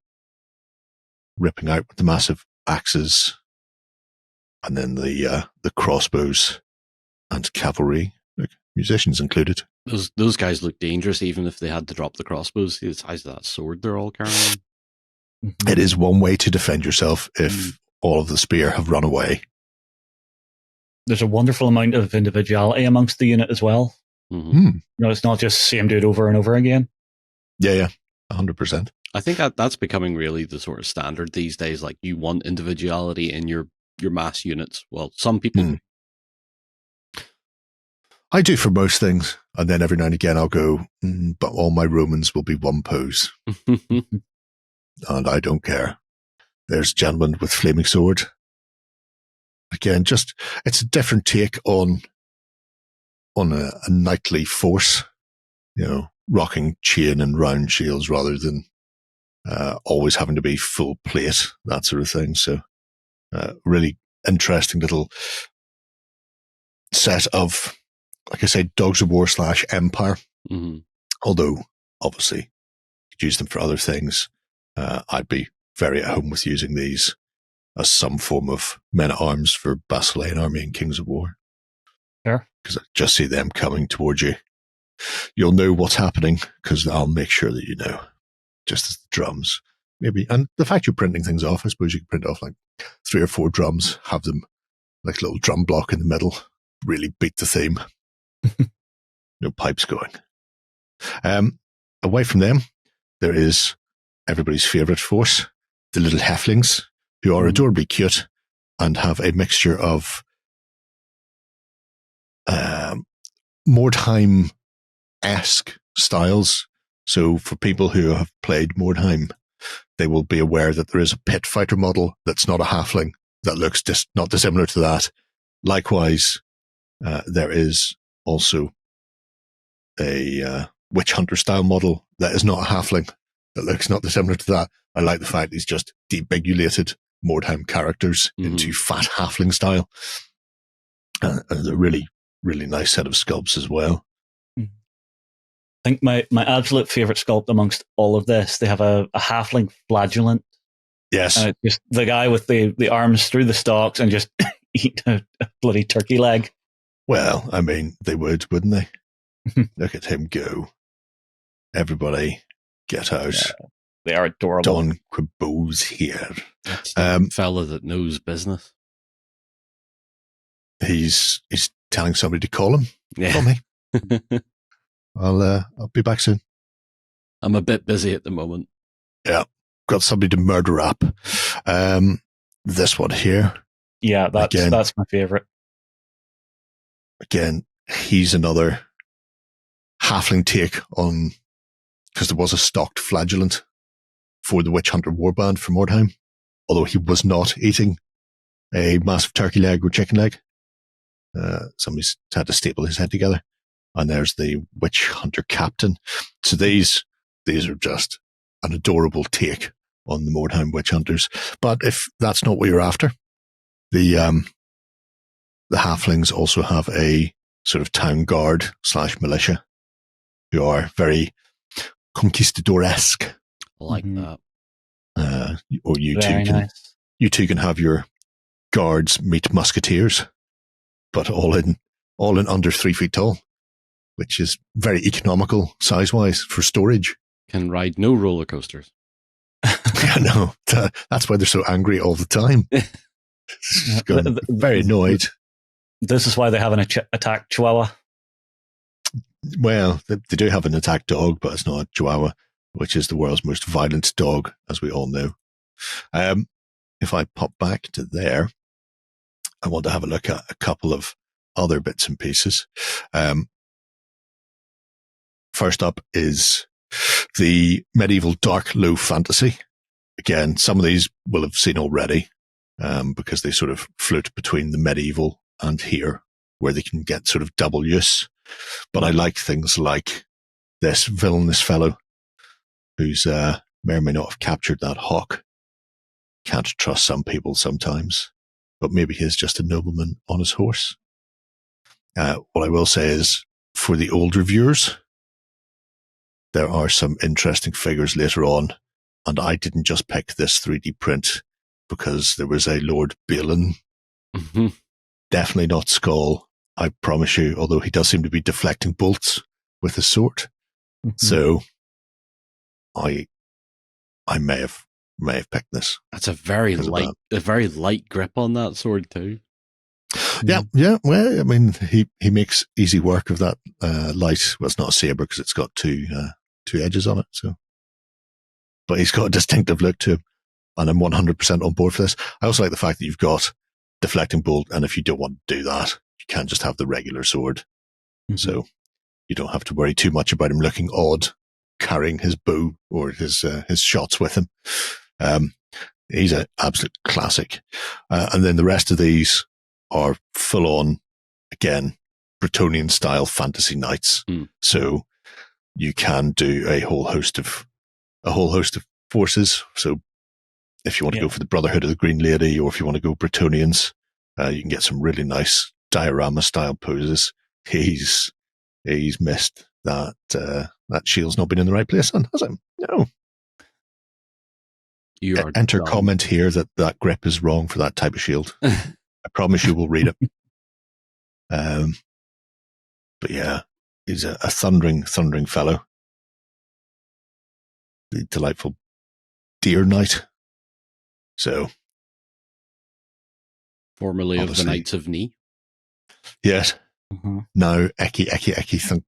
Ripping out with the massive axes and then the crossbows and cavalry, musicians included. Those guys look dangerous, even if they had to drop the crossbows. The size of that sword they're all carrying. It is one way to defend yourself if all of the spear have run away. There's a wonderful amount of individuality amongst the unit as well. It's not just same dude over and over again. Yeah, 100%. I think that's becoming really the sort of standard these days. Like, you want individuality in your mass units. Well, some people do. I do for most things, and then every now and again I'll go, but all my Romans will be one pose. And I don't care. There's a gentleman with flaming sword. Again, it's a different take on a knightly force, rocking chain and round shields rather than always having to be full plate, that sort of thing. So really interesting little set of, like I say, Dogs of War / Empire. Although, obviously, you could use them for other things. I'd be very at home with using these as some form of men-at-arms for Basilean Army and Kings of War. Sure. Because I just see them coming towards you. You'll know what's happening, because I'll make sure that you know. Just as the drums. Maybe. And the fact you're printing things off, I suppose you can print off like 3 or 4 drums, have them like a little drum block in the middle, really beat the theme. No pipes going. Away from them, there is everybody's favourite force, the little halflings, who are adorably cute and have a mixture of Mordheim-esque styles. So for people who have played Mordheim, they will be aware that there is a pit fighter model that's not a halfling that looks not dissimilar to that. Likewise, there is also a witch hunter style model that is not a halfling that looks not dissimilar to that. I like the fact he's just debigulated Mordheim characters into fat halfling style. And a really, really nice set of sculpts as well. I think my absolute favourite sculpt amongst all of this, they have a halfling flagellant. Yes. Just the guy with the arms through the stalks and just eat a bloody turkey leg. Well, I mean, they would, wouldn't they? Look at him go. Everybody, get out. Yeah, they are adorable. Don Quibbo's here. That's the fella that knows business. He's telling somebody to call him. Yeah. Call me. I'll be back soon. I'm a bit busy at the moment. Yeah. Got somebody to murder up. This one here. Yeah, that's my favourite. Again, he's another halfling take on, because there was a stocked flagellant for the Witch Hunter Warband from Mordheim, although he was not eating a massive turkey leg or chicken leg. Somebody's had to staple his head together. And there's the Witch Hunter Captain. So these are just an adorable take on the Mordheim Witch Hunters. But if that's not what you're after, the halflings also have a sort of town guard / militia who are very conquistador-esque. I like that. Or you two can have your guards meet musketeers, but all in under 3 feet tall, which is very economical size-wise for storage. Can ride no roller coasters. I know. That's why they're so angry all the time. Very annoyed. This is why they have an attack chihuahua. Well, they do have an attack dog, but it's not a chihuahua. which is the world's most violent dog, as we all know. If I pop back to there, I want to have a look at a couple of other bits and pieces. First up is the medieval dark low fantasy. Again, some of these we'll have seen already, because they sort of float between the medieval and here, where they can get sort of double use. But I like things like this villainous fellow who's may or may not have captured that hawk. Can't trust some people sometimes, but maybe he's just a nobleman on his horse. What I will say is, for the old reviewers, there are some interesting figures later on, and I didn't just pick this 3D print because there was a Lord Balin. Mm-hmm. Definitely not Skull, I promise you, although he does seem to be deflecting bolts with his sword. Mm-hmm. So I may have picked this. That's a very light grip on that sword too. Yeah. Well, I mean, he makes easy work of that light. Well, it's not a saber because it's got two edges on it. So, but he's got a distinctive look to him, and I'm 100% on board for this. I also like the fact that you've got deflecting bolt, and if you don't want to do that, you can just have the regular sword. Mm-hmm. So you don't have to worry too much about him looking odd carrying his bow or his shots with him. He's an absolute classic. And then the rest of these are full on, again, Bretonnian style fantasy knights. So you can do a whole host of forces. So if you want to go for the Brotherhood of the Green Lady, or if you want to go Bretonnians, you can get some really nice diorama style poses. He's missed that shield's not been in the right place, has it? No. You are enter dumb. Comment here that grip is wrong for that type of shield. I promise you will read it. But yeah, he's a thundering fellow. The delightful deer knight. So, formerly of the Knights of Knee. Yes. Mm-hmm. Now, Eki, thang.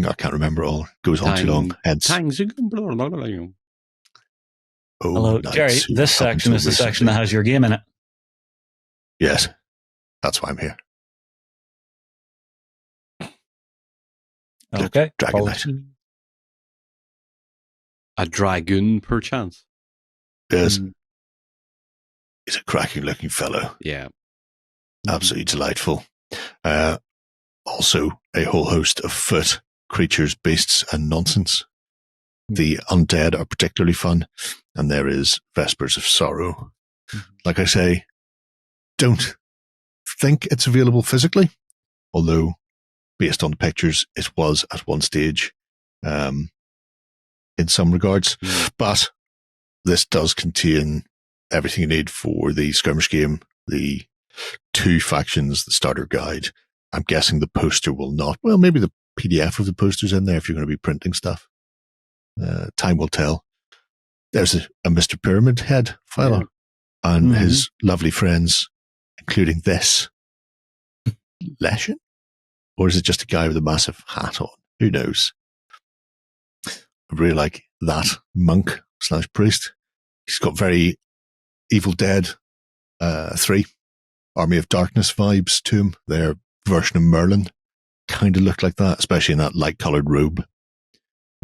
I can't remember it all. Goes on too long. Heads. Oh, hello, Jerry. This section is the section that has your game in it. Yes. That's why I'm here. Okay. Dragon Knight. A dragoon, perchance. Yes. He's a cracking looking fellow. Yeah. Absolutely delightful. Also, a whole host of foot creatures, beasts, and nonsense. The undead are particularly fun, and there is Vespers of Sorrow. Like I say, don't think it's available physically, although based on the pictures, it was at one stage in some regards. But this does contain everything you need for the skirmish game, the 2 factions, the starter guide. I'm guessing the poster will not. Well, maybe the PDF of the poster's in there if you're going to be printing stuff. Time will tell. There's a Mr. Pyramid Head fella and his lovely friends, including this. Leshen? Or is it just a guy with a massive hat on? Who knows? I really like that monk / priest. He's got very Evil Dead 3, Army of Darkness vibes to him. Their version of Merlin kind of looked like that, especially in that light-coloured robe.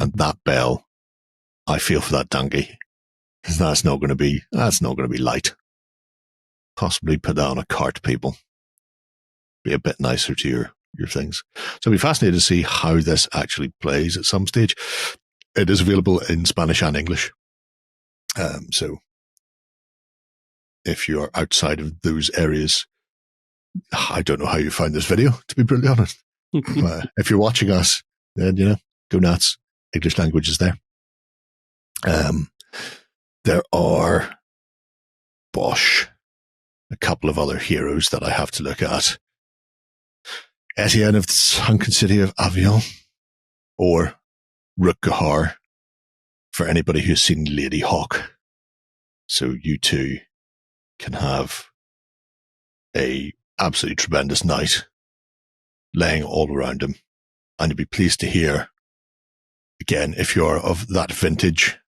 And that bell, I feel for that donkey. Because that's not going to be light. Possibly put that on a cart, people. Be a bit nicer to your things. So I'll be fascinated to see how this actually plays at some stage. It is available in Spanish and English. So if you're outside of those areas, I don't know how you found this video, to be brutally honest. If you're watching us, then, go nuts. English language is there. There are a couple of other heroes that I have to look at. Etienne of the sunken city of Avion, or Rook Gahar, for anybody who's seen Lady Hawk. So you two can have a absolutely tremendous night laying all around him, and you'll be pleased to hear again, if you're of that vintage,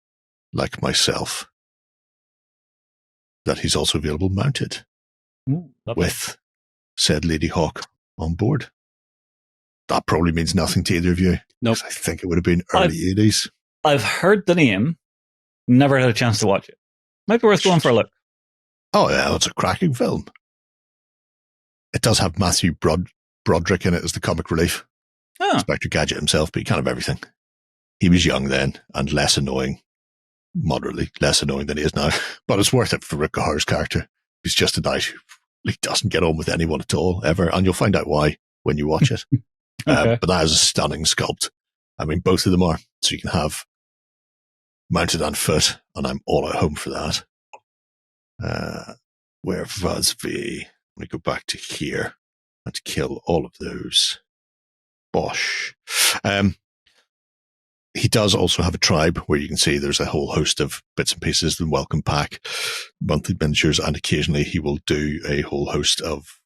like myself, that he's also available mounted with said Lady Hawk on board. That probably means nothing to either of you. Nope. I think it would have been early 80s. I've heard the name, never had a chance to watch it. Might be worth going for a look. Oh, yeah, it's a cracking film. It does have Matthew Broderick in it as the comic relief. Oh. Spectre Gadget himself, but he kind of everything. He was young then and less annoying, moderately less annoying than he is now. But it's worth it for Rick Gahar's character. He's just a guy who really doesn't get on with anyone at all, ever. And you'll find out why when you watch it. Okay. But that is a stunning sculpt. I mean, both of them are. So you can have mounted on foot, and I'm all at home for that. Where was we? Let me go back to here and kill all of those. Bosh. He does also have a tribe where you can see there's a whole host of bits and pieces, the welcome pack, monthly miniatures, and occasionally he will do a whole host of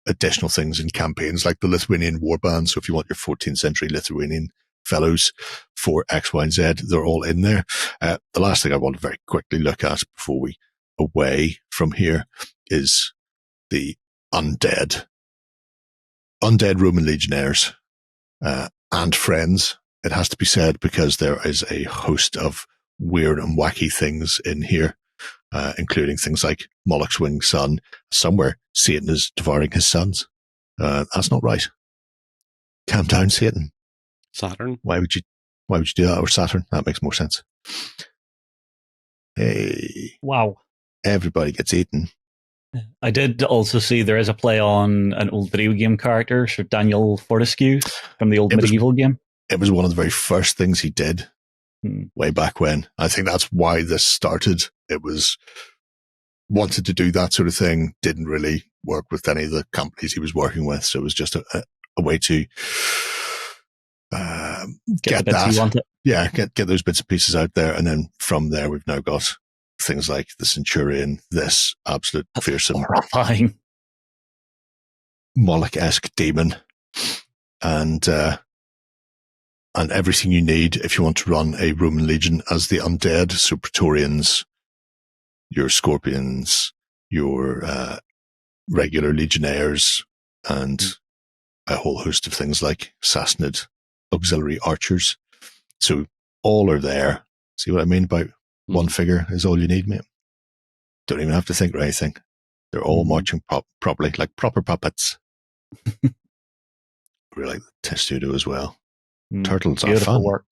additional things in campaigns like the Lithuanian warband. So if you want your 14th century Lithuanian fellows for X, Y, and Z, they're all in there. The last thing I want to very quickly look at before we away from here is the undead Roman legionnaires and friends. It has to be said because there is a host of weird and wacky things in here, including things like Moloch's winged son. Somewhere Satan is devouring his sons. That's not right. Calm down, Satan. Saturn. Why would you do that? Or Saturn? That makes more sense. Hey. Wow. Everybody gets eaten. I did also see there is a play on an old video game character, Sir Daniel Fortescue from the old medieval game. It was one of the very first things he did way back when. I think that's why this started. It was wanted to do that sort of thing, didn't really work with any of the companies he was working with. So it was just a way to get that. Yeah, get those bits and pieces out there. And then from there, we've now got things like the Centurion, this absolute fearsome, horrifying Moloch-esque demon, and everything you need if you want to run a Roman legion as the undead. So Praetorians, your Scorpions, your regular Legionnaires, and a whole host of things like Sassanid auxiliary archers. So all are there. See what I mean about one figure is all you need, mate? Don't even have to think or anything. They're all marching properly, like proper puppets. I really like the Testudo as well. Turtles are fun. Work.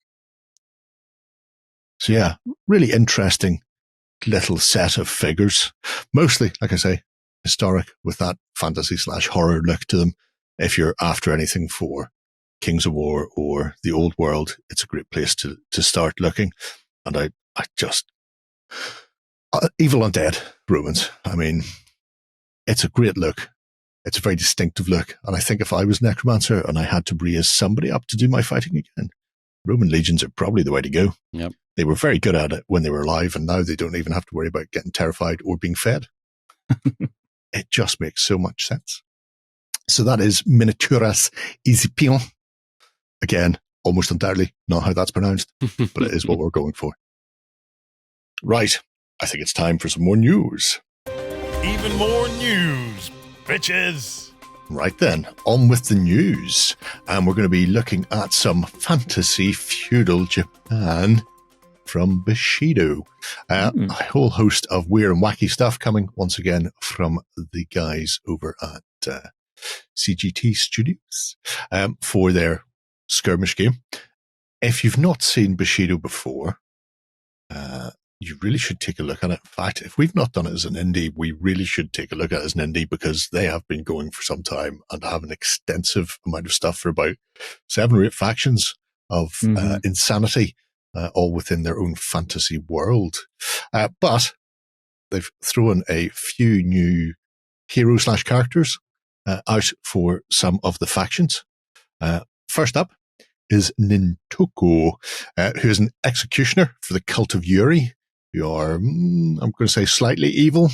So yeah, really interesting little set of figures. Mostly, like I say, historic with that fantasy / horror look to them. If you're after anything for Kings of War or the Old World, it's a great place to start looking. And I just evil undead Romans. I mean, it's a great look. It's a very distinctive look. And I think if I was Necromancer and I had to raise somebody up to do my fighting again, Roman legions are probably the way to go. Yep. They were very good at it when they were alive, and now they don't even have to worry about getting terrified or being fed. It just makes so much sense. So that is Miniaturas Ezipion. Again, almost entirely not how that's pronounced, but it is what we're going for. Right. I think it's time for some more news. Even more news, bitches. Right then, on with the news. And we're going to be looking at some fantasy feudal Japan from Bushido. A whole host of weird and wacky stuff coming once again from the guys over at CGT Studios for their skirmish game. If you've not seen Bushido before, you really should take a look at it. In fact, if we've not done it as an indie, we really should take a look at it as an indie, because they have been going for some time and have an extensive amount of stuff for about 7 or 8 factions of insanity, all within their own fantasy world. But they've thrown a few new hero / characters out for some of the factions. First up is Nintoko, who is an executioner for the Cult of Yuri, who are, I'm going to say, slightly evil,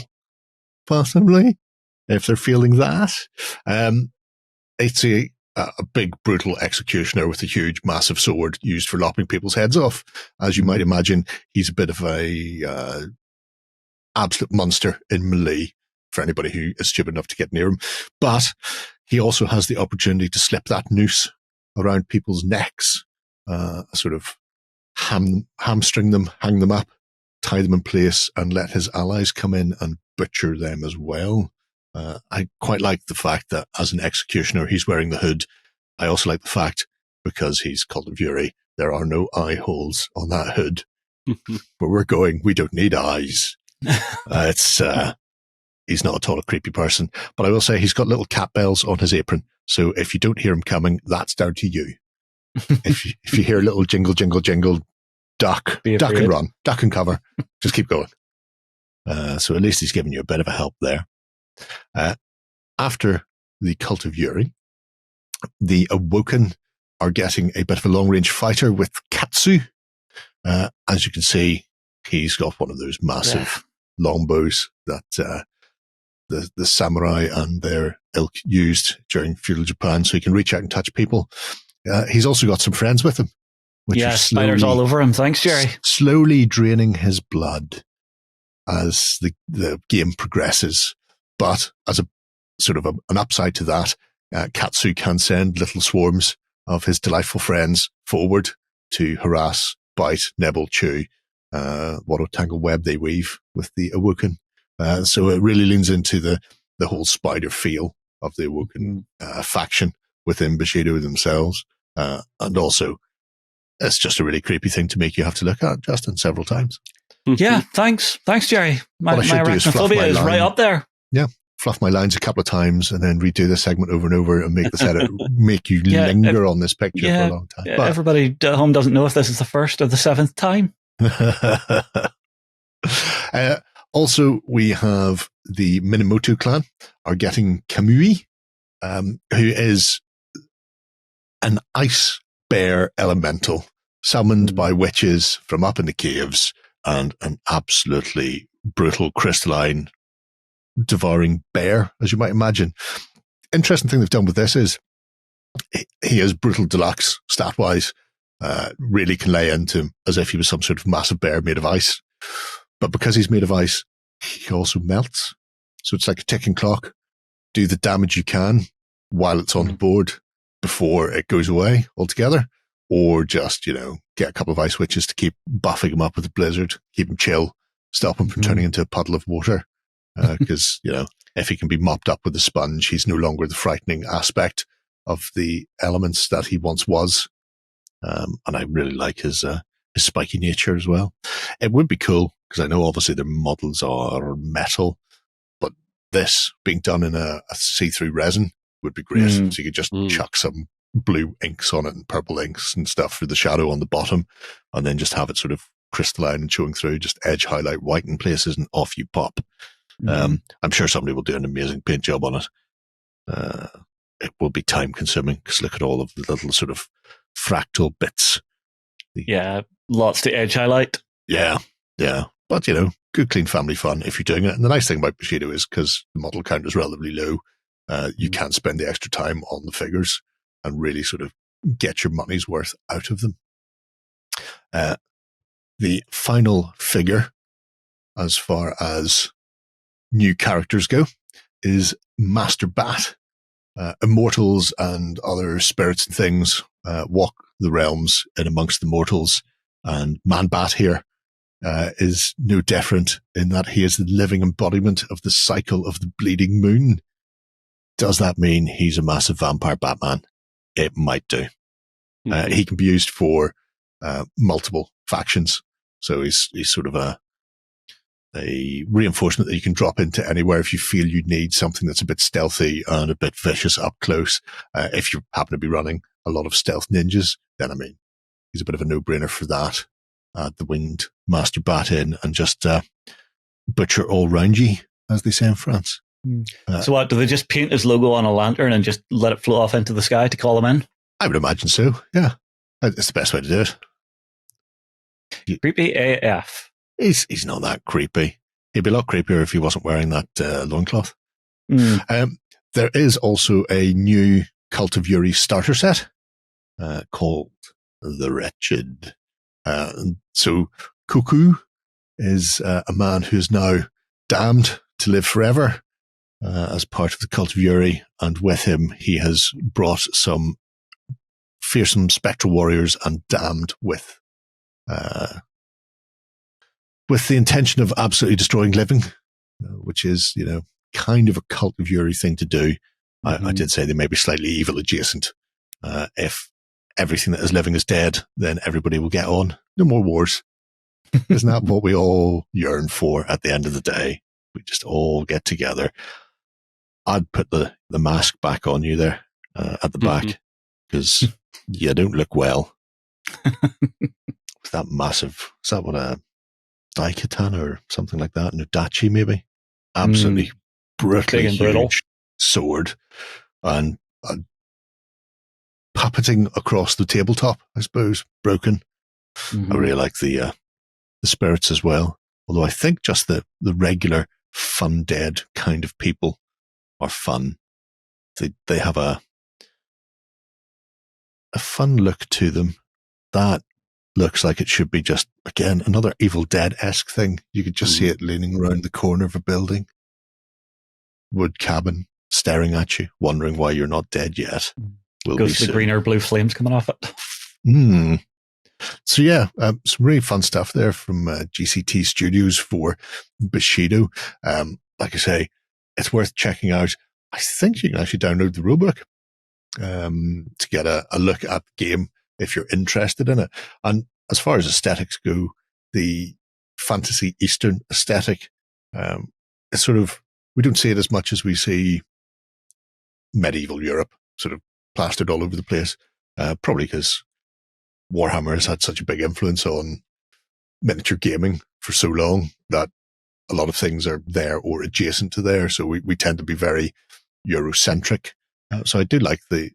possibly, if they're feeling that. It's a a big, brutal executioner with a huge, massive sword used for lopping people's heads off. As you might imagine, he's a bit of a absolute monster in melee for anybody who is stupid enough to get near him. But he also has the opportunity to slip that noose around people's necks, sort of hamstring them, hang them up, tie them in place, and let his allies come in and butcher them as well. I quite like the fact that as an executioner, he's wearing the hood. I also like the fact, because he's Cult of Fury, there are no eye holes on that hood. Where we're going, we don't need eyes. He's not at all a creepy person. But I will say he's got little cat bells on his apron. So if you don't hear him coming, that's down to you. If you hear a little jingle, jingle, jingle, duck and run, duck and cover, just keep going. So at least he's giving you a bit of a help there. After the Cult of Fury, the Awoken are getting a bit of a long-range fighter with Katsu. As you can see, he's got one of those massive longbows that the samurai and their ilk used during feudal Japan, so he can reach out and touch people. He's also got some friends with him. Spiders all over him. Thanks, Jerry. Slowly draining his blood as the game progresses. But as a sort of an upside to that, Katsu can send little swarms of his delightful friends forward to harass, bite, nibble, chew, what a tangled web they weave with the Awoken. So it really leans into the whole spider feel of the Awoken faction within Bushido themselves. And also, it's just a really creepy thing to make you have to look at, Justin, several times. Yeah, thanks, Jerry. My arachnophobia is right up there. Yeah, fluff my lines a couple of times and then redo the segment over and over and make this edit make you linger on this picture for a long time. But everybody at home doesn't know if this is the first or the seventh time. Also, we have the Minamoto clan are getting Kamui, who is an ice bear elemental summoned by witches from up in the caves, and an absolutely brutal crystalline devouring bear, as you might imagine. Interesting thing they've done with this is he is brutal deluxe stat-wise, really can lay into him as if he was some sort of massive bear made of ice. But because he's made of ice, he also melts. So it's like a ticking clock. Do the damage you can while it's on the board before it goes away altogether. Or just, get a couple of ice witches to keep buffing him up with a blizzard, keep him chill, stop him from turning into a puddle of water. Because, if he can be mopped up with a sponge, he's no longer the frightening aspect of the elements that he once was. And I really like his spiky nature as well. It would be cool, because I know obviously their models are metal, but this being done in a see-through resin would be great. So you could just chuck some blue inks on it and purple inks and stuff for the shadow on the bottom, and then just have it sort of crystalline and showing through, just edge highlight white in places, and off you pop. I'm sure somebody will do an amazing paint job on it. It will be time consuming, because look at all of the little sort of fractal bits. Yeah, lots to edge highlight. Yeah. But, good, clean family fun if you're doing it. And the nice thing about Bushido is, because the model count is relatively low, you can spend the extra time on the figures and really sort of get your money's worth out of them. The final figure, as far as new characters go, is Master Bat. Immortals and other spirits and things walk the realms in amongst the mortals, and Man Bat here is no different in that he is the living embodiment of the cycle of the bleeding moon. Does that mean he's a massive vampire Batman? It might do. He can be used for multiple factions, so he's sort of a reinforcement that you can drop into anywhere if you feel you need something that's a bit stealthy and a bit vicious up close. If you happen to be running a lot of stealth ninjas, then he's a bit of a no-brainer for that. Add the winged Master Bat in and just butcher all round ye, as they say in France. So what, do they just paint his logo on a lantern and just let it float off into the sky to call him in? I would imagine so, yeah. It's the best way to do it. Creepy AF. He's not that creepy. He'd be a lot creepier if he wasn't wearing that loincloth. There is also a new Cult of Yuri starter set called the Wretched. So Cuckoo is a man who is now damned to live forever as part of the Cult of Yuri, and with him he has brought some fearsome spectral warriors and damned with the intention of absolutely destroying living, which is, kind of a Cult of Yuri thing to do. I did say they may be slightly evil adjacent. If everything that is living is dead, then everybody will get on. No more wars. Isn't that what we all yearn for at the end of the day? We just all get together. I'd put the mask back on you there at the back, because you don't look well. With that massive, is that what a daikatana or something like that? Nodachi maybe? Absolutely brutally Big and brittle huge sword, and puppeting across the tabletop, I suppose, broken. I really like the spirits as well. Although I think just the regular fun dead kind of people are fun. They have a fun look to them that looks like it should be just, again, another Evil Dead-esque thing. You could just see it leaning around the corner of a building. Wood cabin, staring at you, wondering why you're not dead yet. Goes the green or blue flames coming off it. So yeah, some really fun stuff there from GCT Studios for Bushido. Like I say, it's worth checking out. I think you can actually download the rulebook to get a look at the game if you're interested in it. And as far as aesthetics go, the fantasy Eastern aesthetic, it's sort of, we don't see it as much as we see medieval Europe sort of plastered all over the place, probably because Warhammer has had such a big influence on miniature gaming for so long that a lot of things are there or adjacent to there. So we tend to be very Eurocentric. So I do like the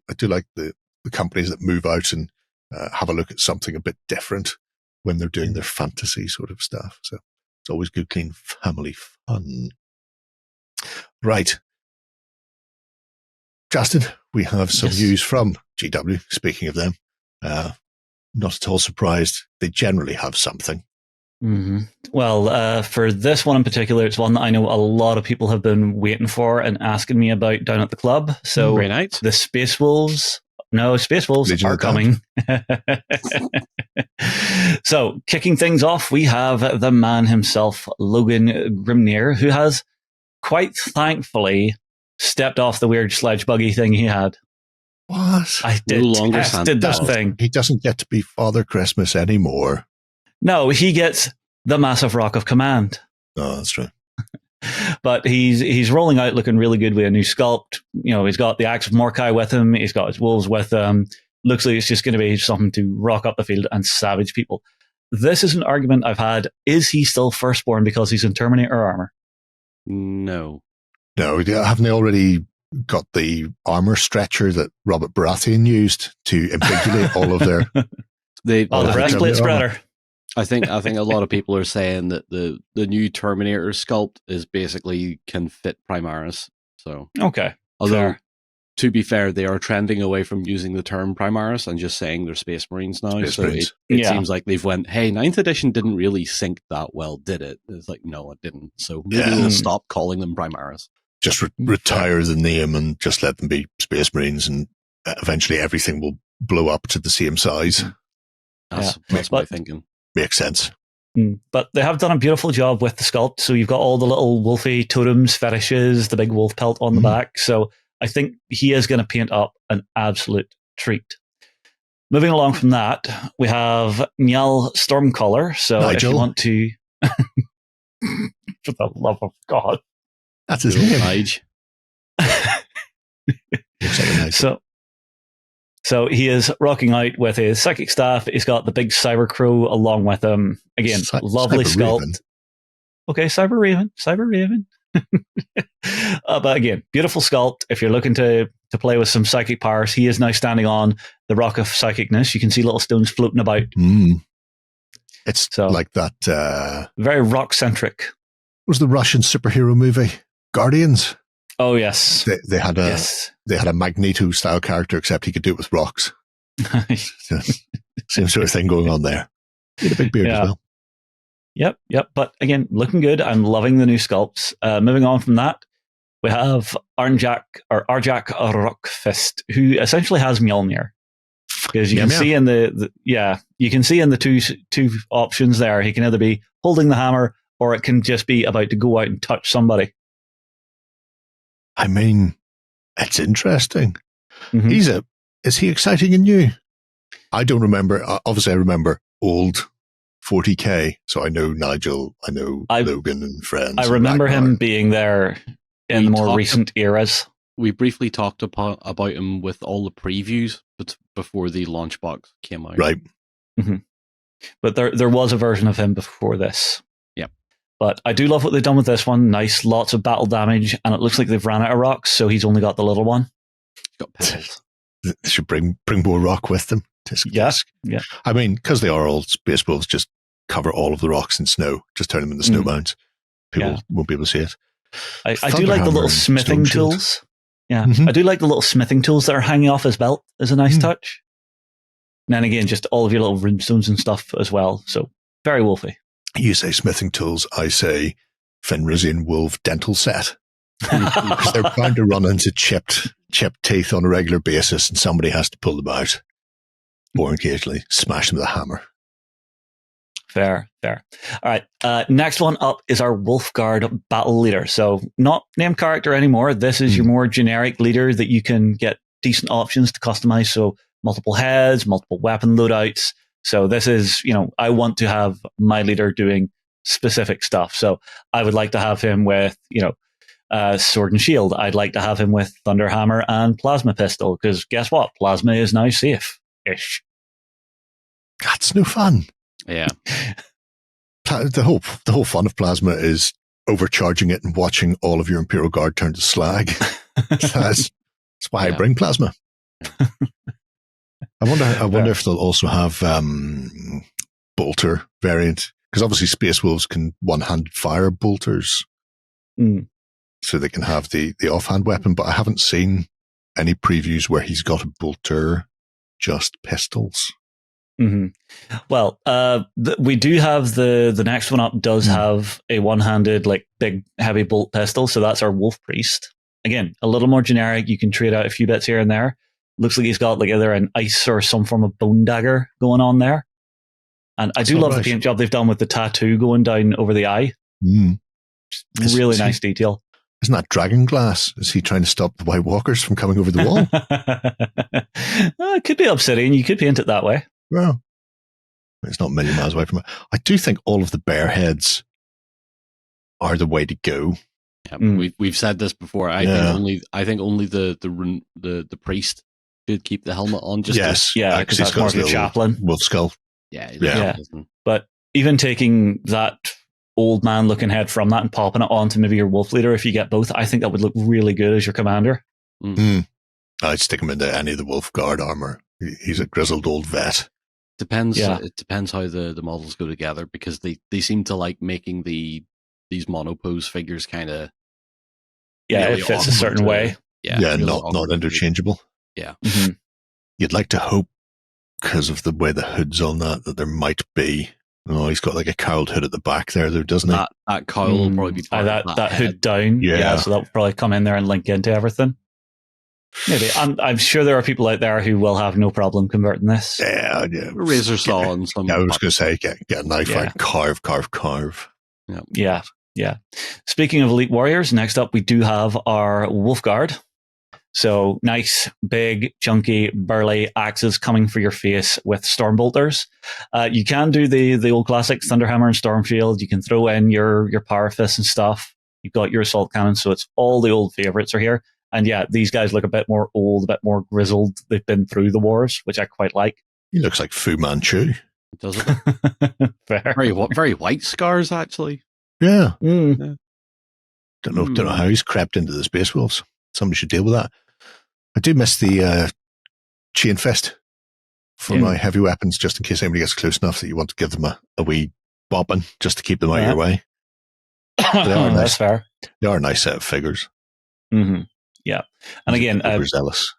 companies that move out and have a look at something a bit different when they're doing their fantasy sort of stuff. So it's always good, clean family fun. Right. Justin, we have some news from GW. Speaking of them, not at all surprised. They generally have something. Well, for this one in particular, it's one that I know a lot of people have been waiting for and asking me about down at the club. So the Space Wolves Legion are coming. So kicking things off, we have the man himself, Logan Grimnar, who has quite thankfully stepped off the weird sledge buggy thing he had. What? I did that thing. He doesn't get to be Father Christmas anymore. No, he gets the massive Rock of Command. Oh, that's true. But he's rolling out looking really good with a new sculpt. He's got the Axe of Mordecai with him. He's got his wolves with him. Looks like it's just going to be something to rock up the field and savage people. This is an argument I've had. Is he still Firstborn because he's in Terminator armor? No. Haven't they already got the armor stretcher that Robert Baratheon used to invigilate all of their... the breastplate spreader. I think a lot of people are saying that the new Terminator sculpt is basically can fit Primaris. So okay. Although to be fair, they are trending away from using the term Primaris and just saying they're Space Marines now. It seems like they've went, hey, 9th edition didn't really sync that well, did it? It's like, no, it didn't. So maybe we'll stop calling them Primaris. Just retire the name and just let them be Space Marines, and eventually everything will blow up to the same size. That's my thinking. Makes sense. But they have done a beautiful job with the sculpt. So you've got all the little wolfy totems, fetishes, the big wolf pelt on the back. So I think he is going to paint up an absolute treat. Moving along from that, we have Njal Stormcaller. So Nigel, if you want to... For the love of God. That's his name. Age. So he is rocking out with his psychic staff. He's got the big Cyber Crow along with him. Again, lovely sculpt. Raven. Okay, Cyber Raven. But again, beautiful sculpt. If you're looking to play with some psychic powers, he is now standing on the Rock of Psychicness. You can see little stones floating about. It's like that. Very rock-centric. Was the Russian superhero movie Guardians? Oh yes, They had a yes. they had a Magneto style character, except he could do it with rocks. Same sort of thing going on there. He had a big beard as well. Yep. But again, looking good. I'm loving the new sculpts. Moving on from that, we have Arjac Rockfist, who essentially has Mjolnir. Because you can see in you can see in the two options there, he can either be holding the hammer or it can just be about to go out and touch somebody. I mean, it's interesting. Mm-hmm. Is he exciting and new? I don't remember. Obviously, I remember old 40K, so I know Nigel, I know Logan and friends. I remember him being there in the more recent eras. We briefly talked about him with all the previews, but before the launch box came out. Right. Mm-hmm. But there was a version of him before this. Yep. But I do love what they've done with this one. Nice, lots of battle damage, and it looks like they've ran out of rocks, so he's only got the little one. He's got petals. They should bring more rock with them. Yeah. I mean, because they are all Space Wolves, just cover all of the rocks in snow. Just turn them into snowbounds. People won't be able to see it. I do like the little smithing tools. Yeah, I do like the little smithing tools that are hanging off his belt as a nice touch. And then again, just all of your little runestones and stuff as well. So very wolfy. You say smithing tools, I say Fenrisian wolf dental set. Because they're bound to run into chipped teeth on a regular basis, and somebody has to pull them out, or occasionally smash them with a hammer. Fair. All right. Next one up is our Wolfguard battle leader. So not named character anymore. This is your more generic leader that you can get decent options to customize. So multiple heads, multiple weapon loadouts. So this is, I want to have my leader doing specific stuff. So I would like to have him with, sword and shield. I'd like to have him with Thunderhammer and plasma pistol, because guess what? Plasma is now safe-ish. That's no fun. Yeah. The whole fun of plasma is overcharging it and watching all of your Imperial Guard turn to slag. That's why I bring plasma. I wonder if they'll also have bolter variant, because obviously Space Wolves can one-handed fire bolters, so they can have the offhand weapon. But I haven't seen any previews where he's got a bolter, just pistols. Mm-hmm. Well, we do have the next one up does have a one-handed, big, heavy bolt pistol. So that's our Wolf Priest. Again, a little more generic. You can trade out a few bits here and there. Looks like he's got either an ice or some form of bone dagger going on there. And I do love the paint job they've done with the tattoo going down over the eye. Really nice detail. Isn't that dragon glass? Is he trying to stop the White Walkers from coming over the wall? It could be obsidian. You could paint it that way. Well, it's not a million miles away from it. I do think all of the bear heads are the way to go. Yeah, we've said this before. I think only the priest should keep the helmet on. Because that's more of a chaplain. Wolf skull. Yeah. But even taking that old man looking head from that and popping it onto maybe your wolf leader, if you get both, I think that would look really good as your commander. I'd stick him into any of the Wolf Guard armor. He's a grizzled old vet. Depends. Yeah. It depends how the models go together, because they seem to like making these monopose figures kind of it fits a certain way. Really not interchangeable. Yeah. You'd like to hope, because of the way the hood's on that there might be. Oh, he's got a cowled hood at the back there, though, doesn't he? That cowl will probably be part of that hood down. Yeah, so that will probably come in there and link into everything. Maybe. I'm sure there are people out there who will have no problem converting this. Yeah. Razor saw and some. I was going to say, get a knife out, carve. Yeah. Speaking of elite warriors, next up we do have our Wolfguard. So nice, big, chunky, burly axes coming for your face with Stormbolters. You can do the old classic Thunderhammer and Stormshield. You can throw in your Power Fists and stuff. You've got your Assault Cannon, so it's all the old favorites are here. And yeah, these guys look a bit more old, a bit more grizzled. They've been through the wars, which I quite like. He looks like Fu Manchu. Does it? Fair. Very white scars, actually. Yeah. Don't know how he's crept into the Space Wolves. Somebody should deal with that. I do miss the chain fist for my heavy weapons, just in case anybody gets close enough that you want to give them a wee bopping, just to keep them out of your way. They are nice. That's fair. They are a nice set of figures. Mm-hmm. Yeah. And again, overzealous.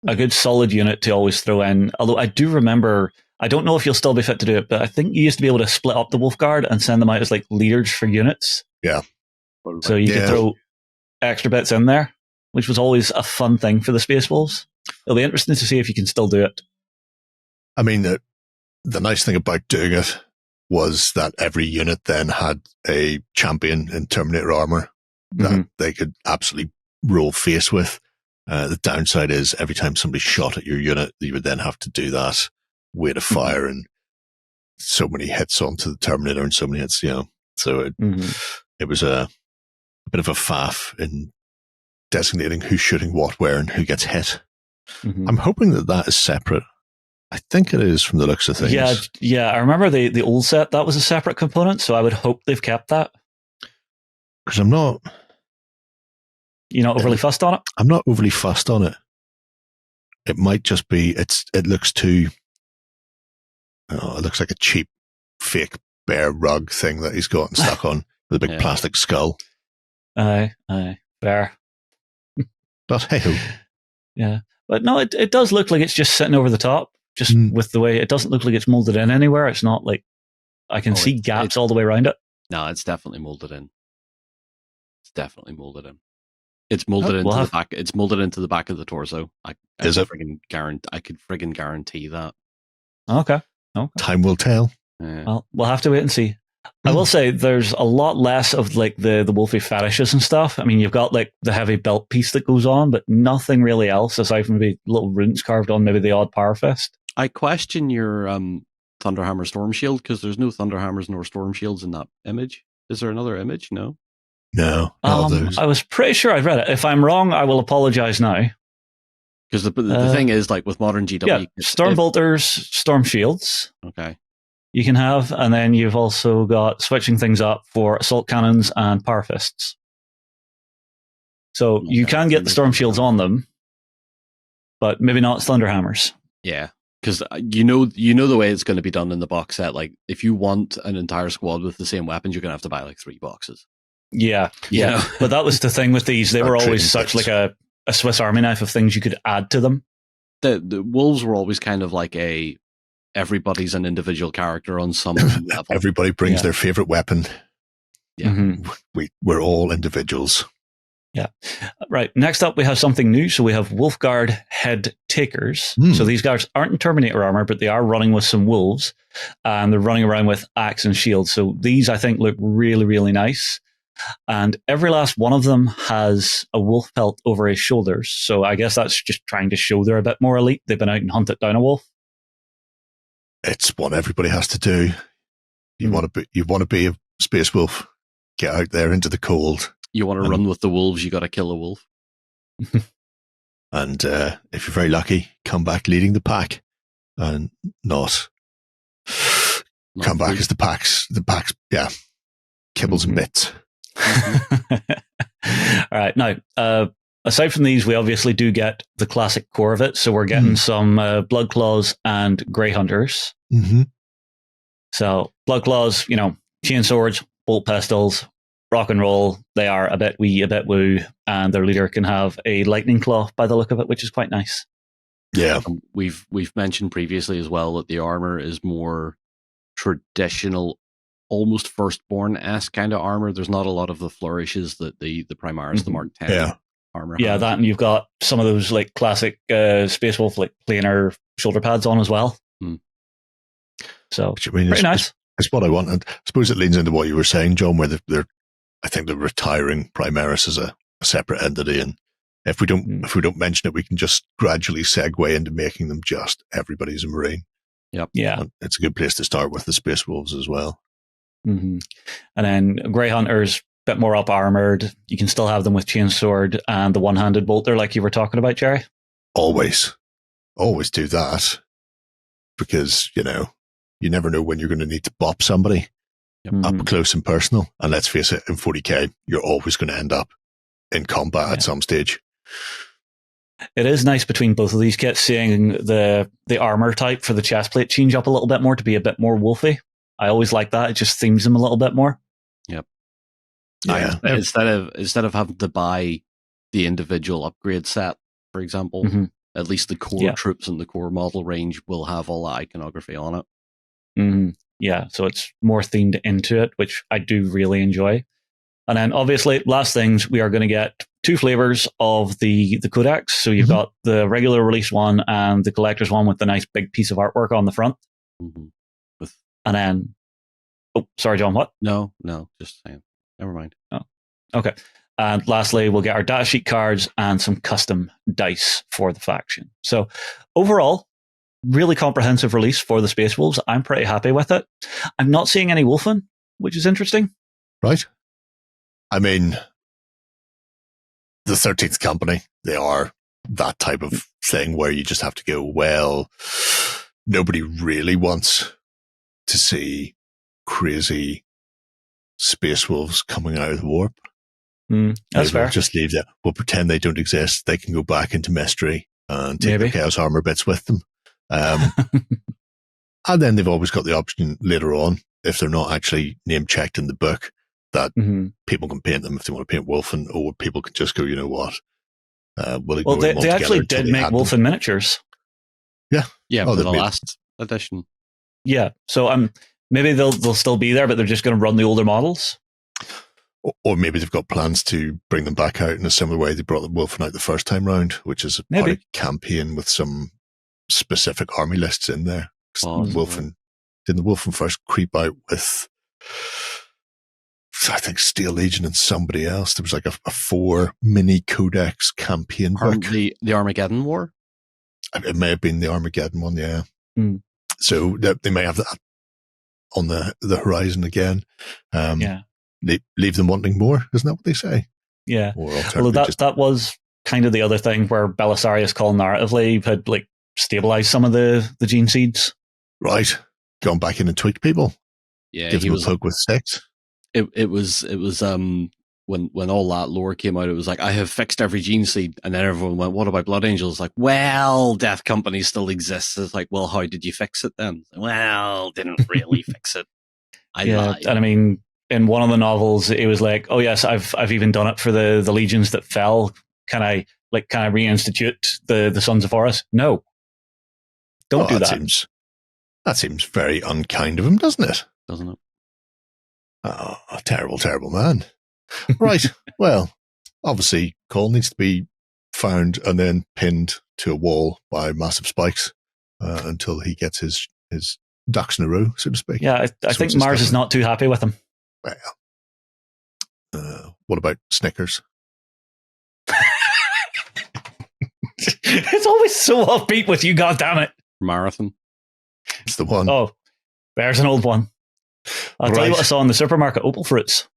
A good solid unit to always throw in. Although I do remember, I don't know if you'll still be fit to do it, but I think you used to be able to split up the Wolf Guard and send them out as like leaders for units. Yeah. So you could throw extra bits in there, which was always a fun thing for the Space Wolves. It'll be interesting to see if you can still do it. I mean, the nice thing about doing it was that every unit then had a champion in Terminator armor that they could absolutely roll face with. The downside is every time somebody shot at your unit, you would then have to do that weight of fire and so many hits onto the Terminator and so many hits, So it was a bit of a faff in designating who's shooting what where and who gets hit. I'm hoping that is separate. I think it is from the looks of things. Yeah. I remember the old set, that was a separate component, so I would hope they've kept that. Because I'm not... You're not overly fussed on it? I'm not overly fussed on it. It might just be, it looks too... it looks like a cheap, fake bear rug thing that he's got and stuck on with a big plastic skull. Aye, fair. But hey-ho. Yeah. But no, it does look like it's just sitting over the top, just with the way, it doesn't look like it's molded in anywhere. It's not like, I can see gaps all the way around it. No, it's definitely molded in. It's molded into the back. It's molded into the back of the torso. I could friggin' guarantee that. Okay. Time will tell. Yeah. Well, we'll have to wait and see. I will say there's a lot less of like the wolfy fetishes and stuff. I mean, you've got like the heavy belt piece that goes on, but nothing really else aside from maybe little runes carved on maybe the odd power fist. I question your Thunderhammer Storm Shield because there's no Thunderhammers nor Storm Shields in that image. Is there another image? No. No, those. I was pretty sure I've read it. If I'm wrong, I will apologize now. Because the thing is, like with modern GW, Storm Bolters, Storm Shields. Okay. You can have, and then you've also got switching things up for assault cannons and power fists. So you can get the Storm Shields on them, but maybe not Thunderhammers. Yeah. Because you know the way it's going to be done in the box set. Like, if you want an entire squad with the same weapons, you're going to have to buy like 3 boxes. Yeah. But that was the thing with these. They were always such like a Swiss Army knife of things you could add to them. The wolves were always kind of like everybody's an individual character on some level. Everybody brings their favorite weapon. Yeah. We're all individuals. Yeah. Right. Next up, we have something new. So we have Wolfguard Head Takers. So these guards aren't in Terminator armor, but they are running with some wolves, and they're running around with axe and shield. So these, I think, look really, really nice. And every last one of them has a wolf pelt over his shoulders. So I guess that's just trying to show they're a bit more elite. They've been out and hunted down a wolf. It's what everybody has to do. You want to be a space wolf. Get out there into the cold. You want to run with the wolves, you got to kill a wolf. And if you're very lucky, come back leading the pack, and not come back as the packs, kibbles and bits. All right. Now, aside from these, we obviously do get the classic core of it. So we're getting some Blood Claws and Grey Hunters. So Blood Claws, chain swords, bolt pistols, rock and roll. They are a bit wee, a bit woo, and their leader can have a lightning claw by the look of it, which is quite nice. Yeah. We've mentioned previously as well that the armor is more traditional, almost firstborn-esque kind of armor. There's not a lot of the flourishes that the Primaris, the Mark 10 armor. Yeah, that, and you've got some of those like classic Space Wolf like planar shoulder pads on as well. So pretty nice. It's what I want, and I suppose it leans into what you were saying, John, where I think they're retiring Primaris as a separate entity, and if we don't mention it, we can just gradually segue into making them just everybody's a Marine. Yep. Yeah. And it's a good place to start with the Space Wolves as well. And then Grey Hunters, bit more up armored. You can still have them with chainsword and the one-handed bolter, like you were talking about, Jerry. Always do that, because you never know when you're going to need to bop somebody up close and personal. And let's face it, in 40K, you're always going to end up in combat at some stage. It is nice between both of these kits seeing the armor type for the chest plate change up a little bit more to be a bit more wolfy. I always like that. It just themes them a little bit more. Yep. Yeah. Instead of having to buy the individual upgrade set, for example. Mm-hmm. At least the core troops and the core model range will have all that iconography on it. Mm-hmm. Yeah, so it's more themed into it, which I do really enjoy. And then obviously, last things, we are going to get 2 flavors of the Codex. So you've got the regular release one and the collector's one with the nice big piece of artwork on the front. Mm-hmm. And then, oh, sorry, John, what? No, just saying. Never mind. Oh, okay. And lastly, we'll get our datasheet cards and some custom dice for the faction. So overall, really comprehensive release for the Space Wolves. I'm pretty happy with it. I'm not seeing any Wolfen, which is interesting. Right. I mean, the 13th Company, they are that type of thing where you just have to go, well, nobody really wants to see crazy Space Wolves coming out of the warp. That's fair. Just leave that. We'll pretend they don't exist. They can go back into mystery and take the Chaos Armor bits with them. And then they've always got the option later on, if they're not actually name checked in the book, that people can paint them if they want to paint Wolfen, or people can just go, you know what? Well, they actually did make Wolfen miniatures. Yeah. Yeah, for the last edition. Yeah. So maybe they'll still be there, but they're just going to run the older models. Or maybe they've got plans to bring them back out in a similar way they brought the Wolfen out the first time round, which is a part of a campaign with some specific army lists in there. Didn't the Wolfen first creep out with, I think, Steel Legion and somebody else? There was like a 4 mini Codex campaign book. The Armageddon War? It may have been the Armageddon one, yeah. So they may have that on the horizon again. Leave them wanting more, isn't that what they say? Yeah. Although that was kind of the other thing where Belisarius Call narratively had like stabilized some of the gene seeds. Right. Gone back in and tweaked people. Yeah. Give them a poke with sticks. It was when all that lore came out, it was like, I have fixed every gene seed, and then everyone went, what about Blood Angels? Like, well, Death Company still exists. It's like, well, how did you fix it then? Well, didn't really fix it. I lied. And I mean, in one of the novels, it was like, oh yes, I've even done it for the legions that fell. Can I reinstitute the Sons of Horus? No. Don't do that. That seems very unkind of him, doesn't it? Doesn't it? Oh, a terrible, terrible man. Right. Well, obviously, Cole needs to be found and then pinned to a wall by massive spikes until he gets his ducks in a row, so to speak. Yeah, I think Mars is not too happy with him. Well, what about Snickers? It's always so offbeat with you, goddammit. Marathon. It's the one. Oh, there's an old one. I'll tell you what I saw in the supermarket, opal fruits.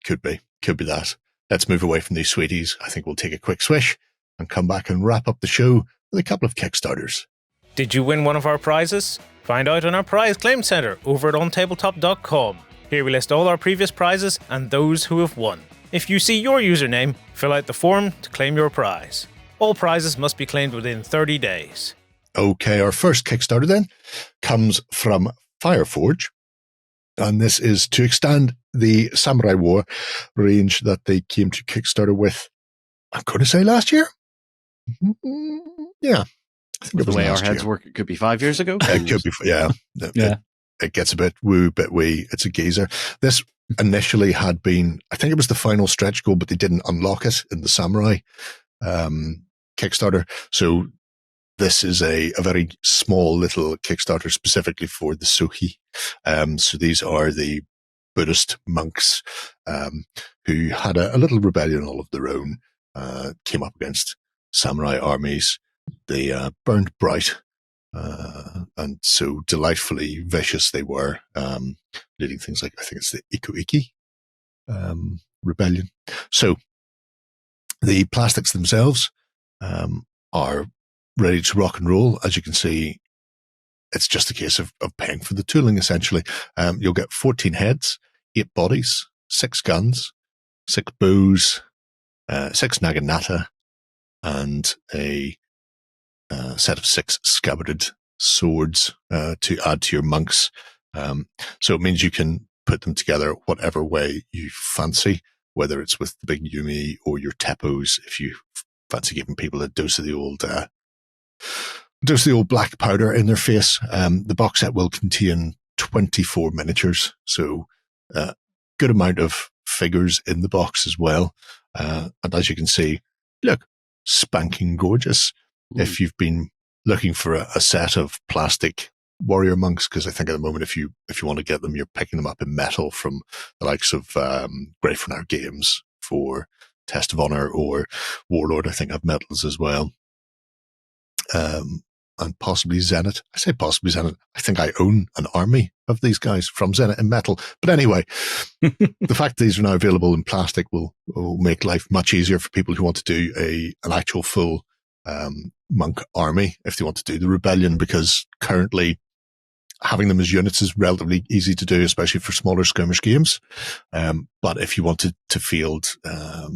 Could be that. Let's move away from these sweeties. I think we'll take a quick swish and come back and wrap up the show with a couple of Kickstarters. Did you win one of our prizes? Find out on our prize claim center over at OnTableTop.com. Here we list all our previous prizes and those who have won. If you see your username, fill out the form to claim your prize. All prizes must be claimed within 30 days. Okay, our first Kickstarter then comes from FireForge. And this is to extend the Samurai War range that they came to Kickstarter with, I'm going to say last year? Yeah. I think the way our heads work, it could be 5 years ago. It could be, yeah. It gets a bit woo, bit wee. It's a geezer. This initially had been, I think it was the final stretch goal, but they didn't unlock it in the Samurai Kickstarter. So this is a very small little Kickstarter specifically for the Sohei. So these are the Buddhist monks who had a little rebellion all of their own, came up against samurai armies. They burned bright, and so delightfully vicious they were, leading things like, I think it's the Ikuiki rebellion. So the plastics themselves are ready to rock and roll. As you can see, it's just a case of paying for the tooling, essentially. You'll get 14 heads, 8 bodies, 6 guns, 6 bows, 6 naginata, and a set of 6 scabbarded swords to add to your monks. So it means you can put them together whatever way you fancy. whether it's with the big Yumi or your Tepos, if you fancy giving people a dose of the old black powder in their face. The box set will contain 24 miniatures, so good amount of figures in the box as well. And as you can see, look, spanking gorgeous. If you've been looking for a set of plastic warrior monks, because I think at the moment if you want to get them, you're picking them up in metal from the likes of Grimnar Games for Test of Honor, or Warlord I think have metals as well, and possibly Zenith. I say possibly Zenith. I think I own an army of these guys from Zenith in metal. But anyway, the fact that these are now available in plastic will make life much easier for people who want to do an actual full monk army if they want to do the rebellion, because currently having them as units is relatively easy to do, especially for smaller skirmish games. But if you wanted to field, a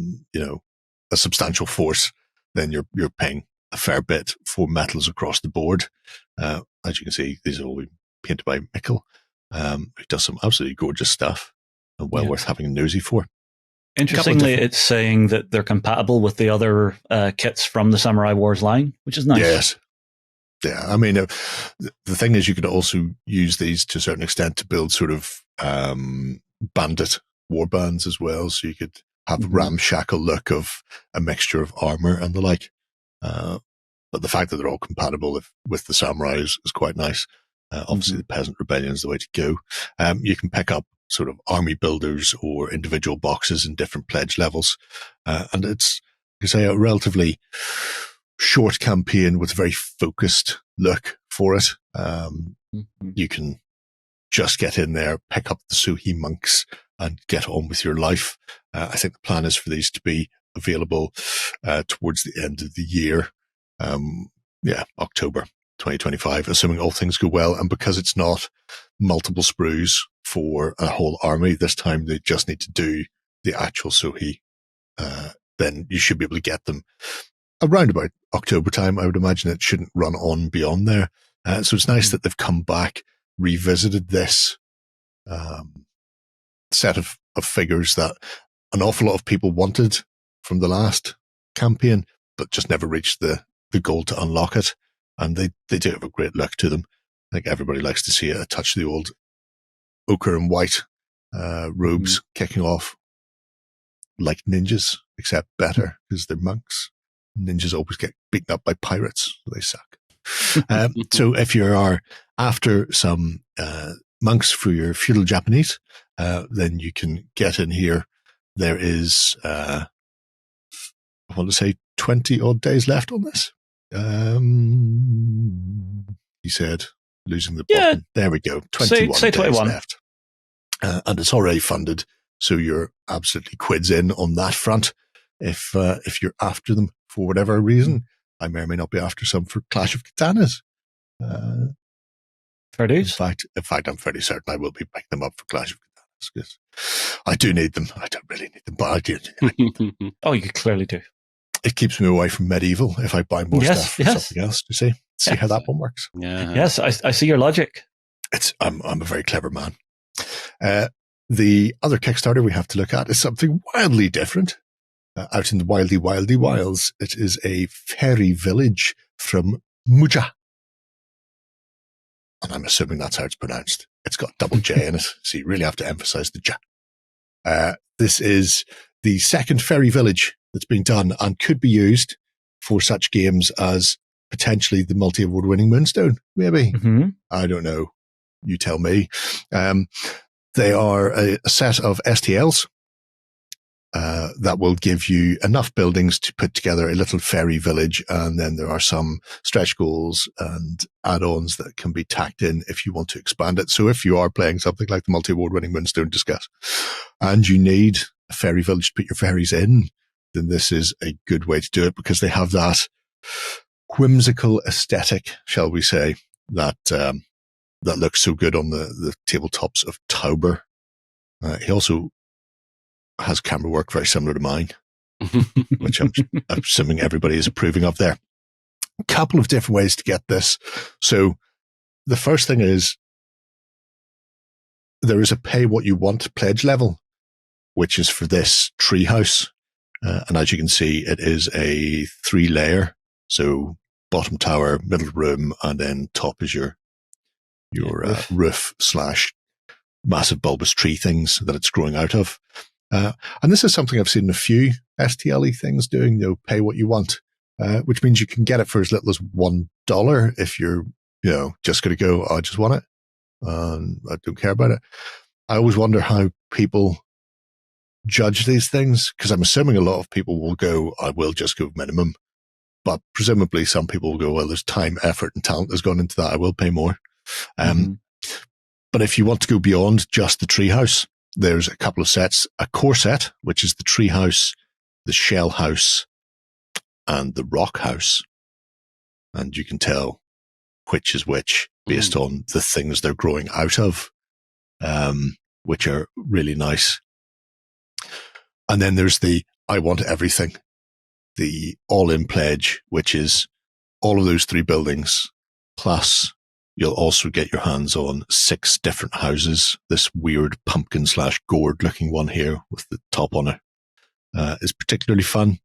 substantial force, then you're paying a fair bit for metals across the board. As you can see, these are all painted by Mikkel, who does some absolutely gorgeous stuff and well worth having a nosy for. Interestingly, it's saying that they're compatible with the other kits from the Samurai Wars line, which is nice. Yes. Yeah, I mean, the thing is, you could also use these to a certain extent to build sort of bandit warbands as well. So you could have a ramshackle look of a mixture of armor and the like. But the fact that they're all compatible with the samurais is quite nice. Obviously, the Peasant Rebellion is the way to go. You can pick up sort of army builders or individual boxes in different pledge levels. And it's, you say, a relatively short campaign with a very focused look for it. You can just get in there, pick up the Sohei monks and get on with your life. I think the plan is for these to be available towards the end of the year. October 2025, assuming all things go well. And because it's not multiple sprues for a whole army, this time they just need to do the actual Sohei. Then you should be able to get them around about October time. I would imagine it shouldn't run on beyond there. So it's nice that they've come back, revisited this set of figures that an awful lot of people wanted from the last campaign, but just never reached the goal to unlock it. And they do have a great look to them. I think everybody likes to see a touch of the old ochre and white robes kicking off like ninjas, except better because they're monks. Ninjas always get beaten up by pirates. So they suck. So if you are after some monks for your feudal Japanese, then you can get in here. There is, I want to say 20 odd days left on this. He said, losing the button. There we go. 21 say days 21. left. And it's already funded. So you're absolutely quids in on that front. If you're after them for whatever reason, I may or may not be after some for Clash of Katanas. Fair dues. In fact, I'm fairly certain I will be picking them up for Clash of Katanas because I do need them. I don't really need them, but I do. Oh, you clearly do. It keeps me away from medieval if I buy more stuff for something else. To see how that one works. Yeah. Yes, I see your logic. I'm a very clever man. The other Kickstarter we have to look at is something wildly different. Out in the wildy wilds, it is a fairy village from Mujja. And I'm assuming that's how it's pronounced. It's got double J in it, so you really have to emphasize the J. This is the second fairy village that's being done and could be used for such games as potentially the multi-award-winning Moonstone, maybe. I don't know. You tell me. They are a set of STLs that will give you enough buildings to put together a little fairy village, and then there are some stretch goals and add-ons that can be tacked in if you want to expand it. So if you are playing something like the multi-award-winning Moonstone Discuss, and you need a fairy village to put your fairies in, then this is a good way to do it, because they have that whimsical aesthetic, shall we say, that looks so good on the tabletops of Tauber. He also has camera work very similar to mine, which I'm assuming everybody is approving of there. A couple of different ways to get this. So the first thing is there is a pay what you want pledge level. which is for this treehouse. And as you can see, it is a 3-layer. So bottom tower, middle room, and then top is your roof / massive bulbous tree things that it's growing out of. And this is something I've seen a few STLE things doing, pay what you want, which means you can get it for as little as $1 if you're, just going to go, I just want it. I don't care about it. I always wonder how people judge these things, because I'm assuming a lot of people will go, I will just go minimum. But presumably some people will go, well, there's time, effort, and talent has gone into that. I will pay more. But if you want to go beyond just the treehouse, there's a couple of sets. A core set, which is the treehouse, the shell house, and the rock house. And you can tell which is which based on the things they're growing out of, which are really nice. And then there's the I want everything, the all-in pledge, which is all of those 3 buildings, plus you'll also get your hands on 6 different houses. This weird pumpkin / gourd looking one here with the top on it is particularly fun,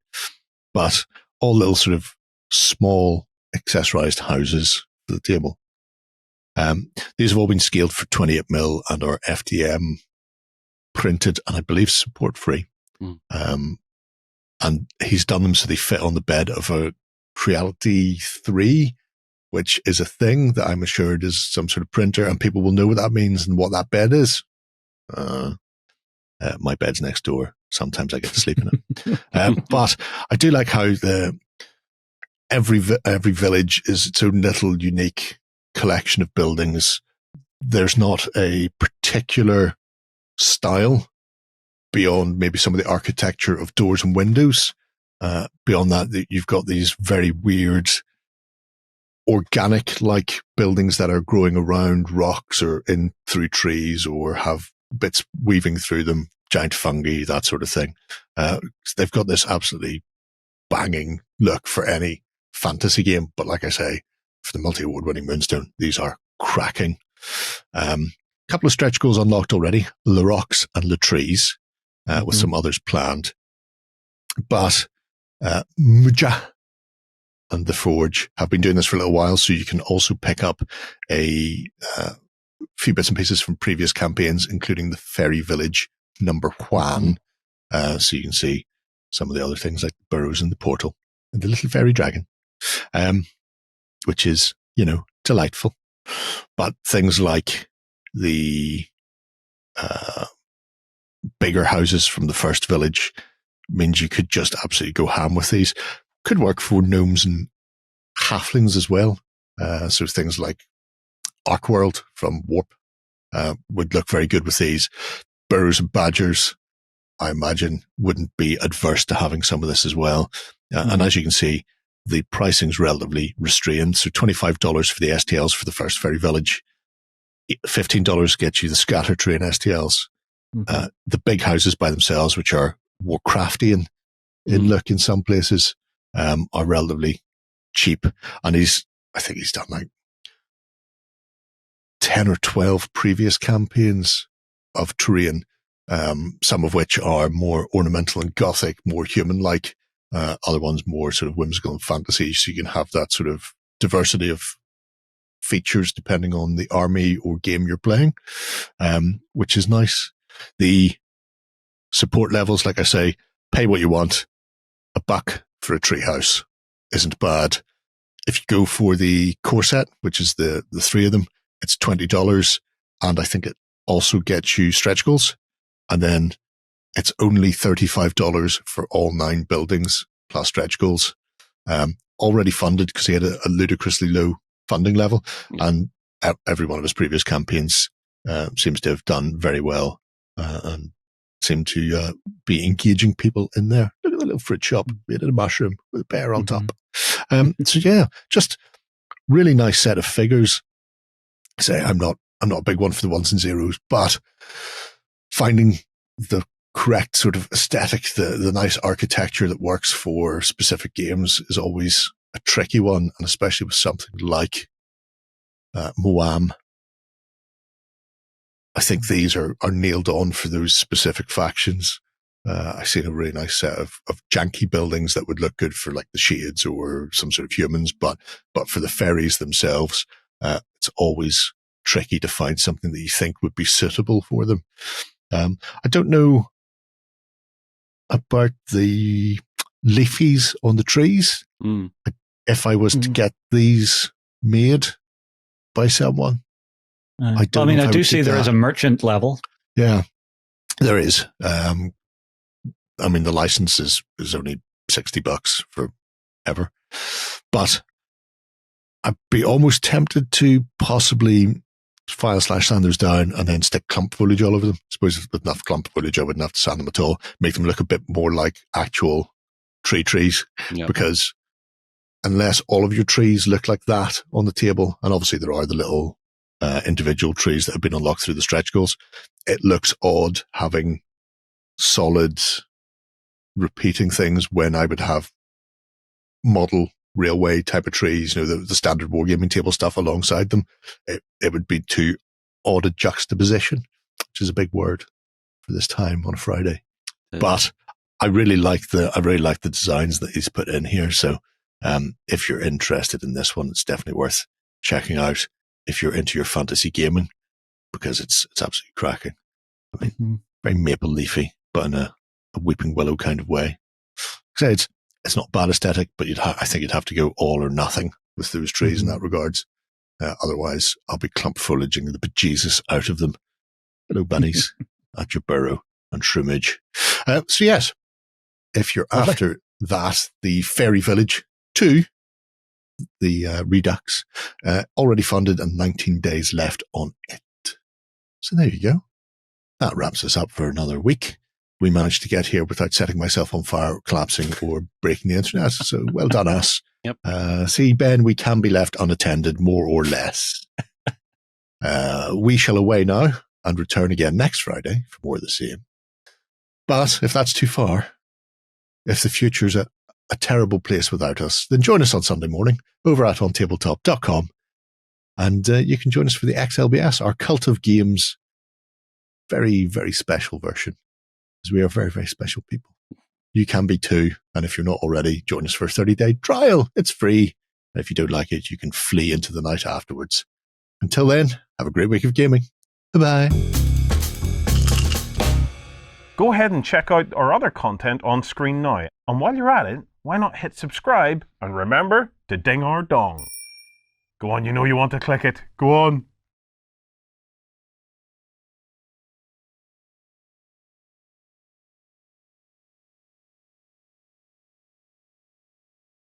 but all little sort of small accessorized houses for the table. These have all been scaled for 28mm and are FDM printed and I believe support free. And he's done them so they fit on the bed of a Creality 3, which is a thing that I'm assured is some sort of printer, and people will know what that means and what that bed is. My bed's next door. Sometimes I get to sleep in it. But I do like how every village is its own little unique collection of buildings. There's not a particular style beyond maybe some of the architecture of doors and windows. Beyond that, you've got these very weird organic-like buildings that are growing around rocks or in through trees or have bits weaving through them, giant fungi, that sort of thing. They've got this absolutely banging look for any fantasy game. But like I say, for the multi-award winning Moonstone, these are cracking. Couple of stretch goals unlocked already, Le Rocks and Le Trees, with some others planned. But Mujja and the Forge have been doing this for a little while, so you can also pick up a few bits and pieces from previous campaigns, including the Fairy Village number 1. So you can see some of the other things like the burrows and the portal and the little fairy dragon, which is, delightful. But things like the bigger houses from the first village means you could just absolutely go ham with these. Could work for gnomes and halflings as well. So things like Arkworld from Warp would look very good with these. Burrows and badgers, I imagine, wouldn't be adverse to having some of this as well. And as you can see, the pricing's relatively restrained. So $25 for the STLs for the first Fairy Village. $15 gets you the scatter train STLs. The big houses by themselves, which are Warcraftian in look in some places, are relatively cheap. And I think he's done like 10 or 12 previous campaigns of terrain, some of which are more ornamental and gothic, more human-like, other ones more sort of whimsical and fantasy. So you can have that sort of diversity of features depending on the army or game you're playing, which is nice. The support levels, like I say, pay what you want. $1 for a treehouse isn't bad. If you go for the core set, which is the 3 of them, it's $20. And I think it also gets you stretch goals. And then it's only $35 for all 9 buildings plus stretch goals. Already funded because he had a ludicrously low funding level. And every one of his previous campaigns seems to have done very well and seem to be engaging people in there. Look at the little fruit shop made of a mushroom with a bear on top. So yeah, just really nice set of figures. Say I'm not a big one for the ones and zeros, but finding the correct sort of aesthetic, the nice architecture that works for specific games is always a tricky one, and especially with something like Moam. I think these are nailed on for those specific factions. I've seen a really nice set of janky buildings that would look good for like the Shades or some sort of humans, but for the fairies themselves, it's always tricky to find something that you think would be suitable for them. I don't know about the leafies on the trees. If I was to get these made by someone, I do see there is a merchant level. Yeah, there is. The license is only $60 for ever, but I'd be almost tempted to possibly file/sand those down and then stick clump foliage all over them. I suppose with enough clump foliage, I wouldn't have to sand them at all. Make them look a bit more like actual trees, because unless all of your trees look like that on the table, and obviously there are the little individual trees that have been unlocked through the stretch goals, it looks odd having solid repeating things when I would have model railway type of trees, the standard wargaming table stuff alongside them. It would be too odd a juxtaposition, which is a big word for this time on a Friday. Yeah. But I really like the designs that he's put in here. So if you're interested in this one, it's definitely worth checking out if you're into your fantasy gaming, because it's absolutely cracking. I mean, very maple leafy, but in a weeping willow kind of way. So it's not bad aesthetic, but I think you'd have to go all or nothing with those trees in that regards. Otherwise, I'll be clump foliaging the bejesus out of them. Hello, bunnies, at your burrow and shroomage. So yes, if you're after that, the Fairy Village 2, the Redux, already funded and 19 days left on it. So there you go. That wraps us up for another week. We managed to get here without setting myself on fire, collapsing, or breaking the internet. So well done, us. Yep. See, Ben, we can be left unattended, more or less. We shall away now and return again next Friday for more of the same. But if that's too far, if the future's a terrible place without us, then join us on Sunday morning over at OnTableTop.com. And you can join us for the XLBS, our Cult of Games, very, very special version. Because we are very, very special people. You can be too. And if you're not already, join us for a 30-day trial. It's free. And if you don't like it, you can flee into the night afterwards. Until then, have a great week of gaming. Bye-bye. Go ahead and check out our other content on screen now. And while you're at it, why not hit subscribe and remember to ding our dong. Go on, you know you want to click it. Go on.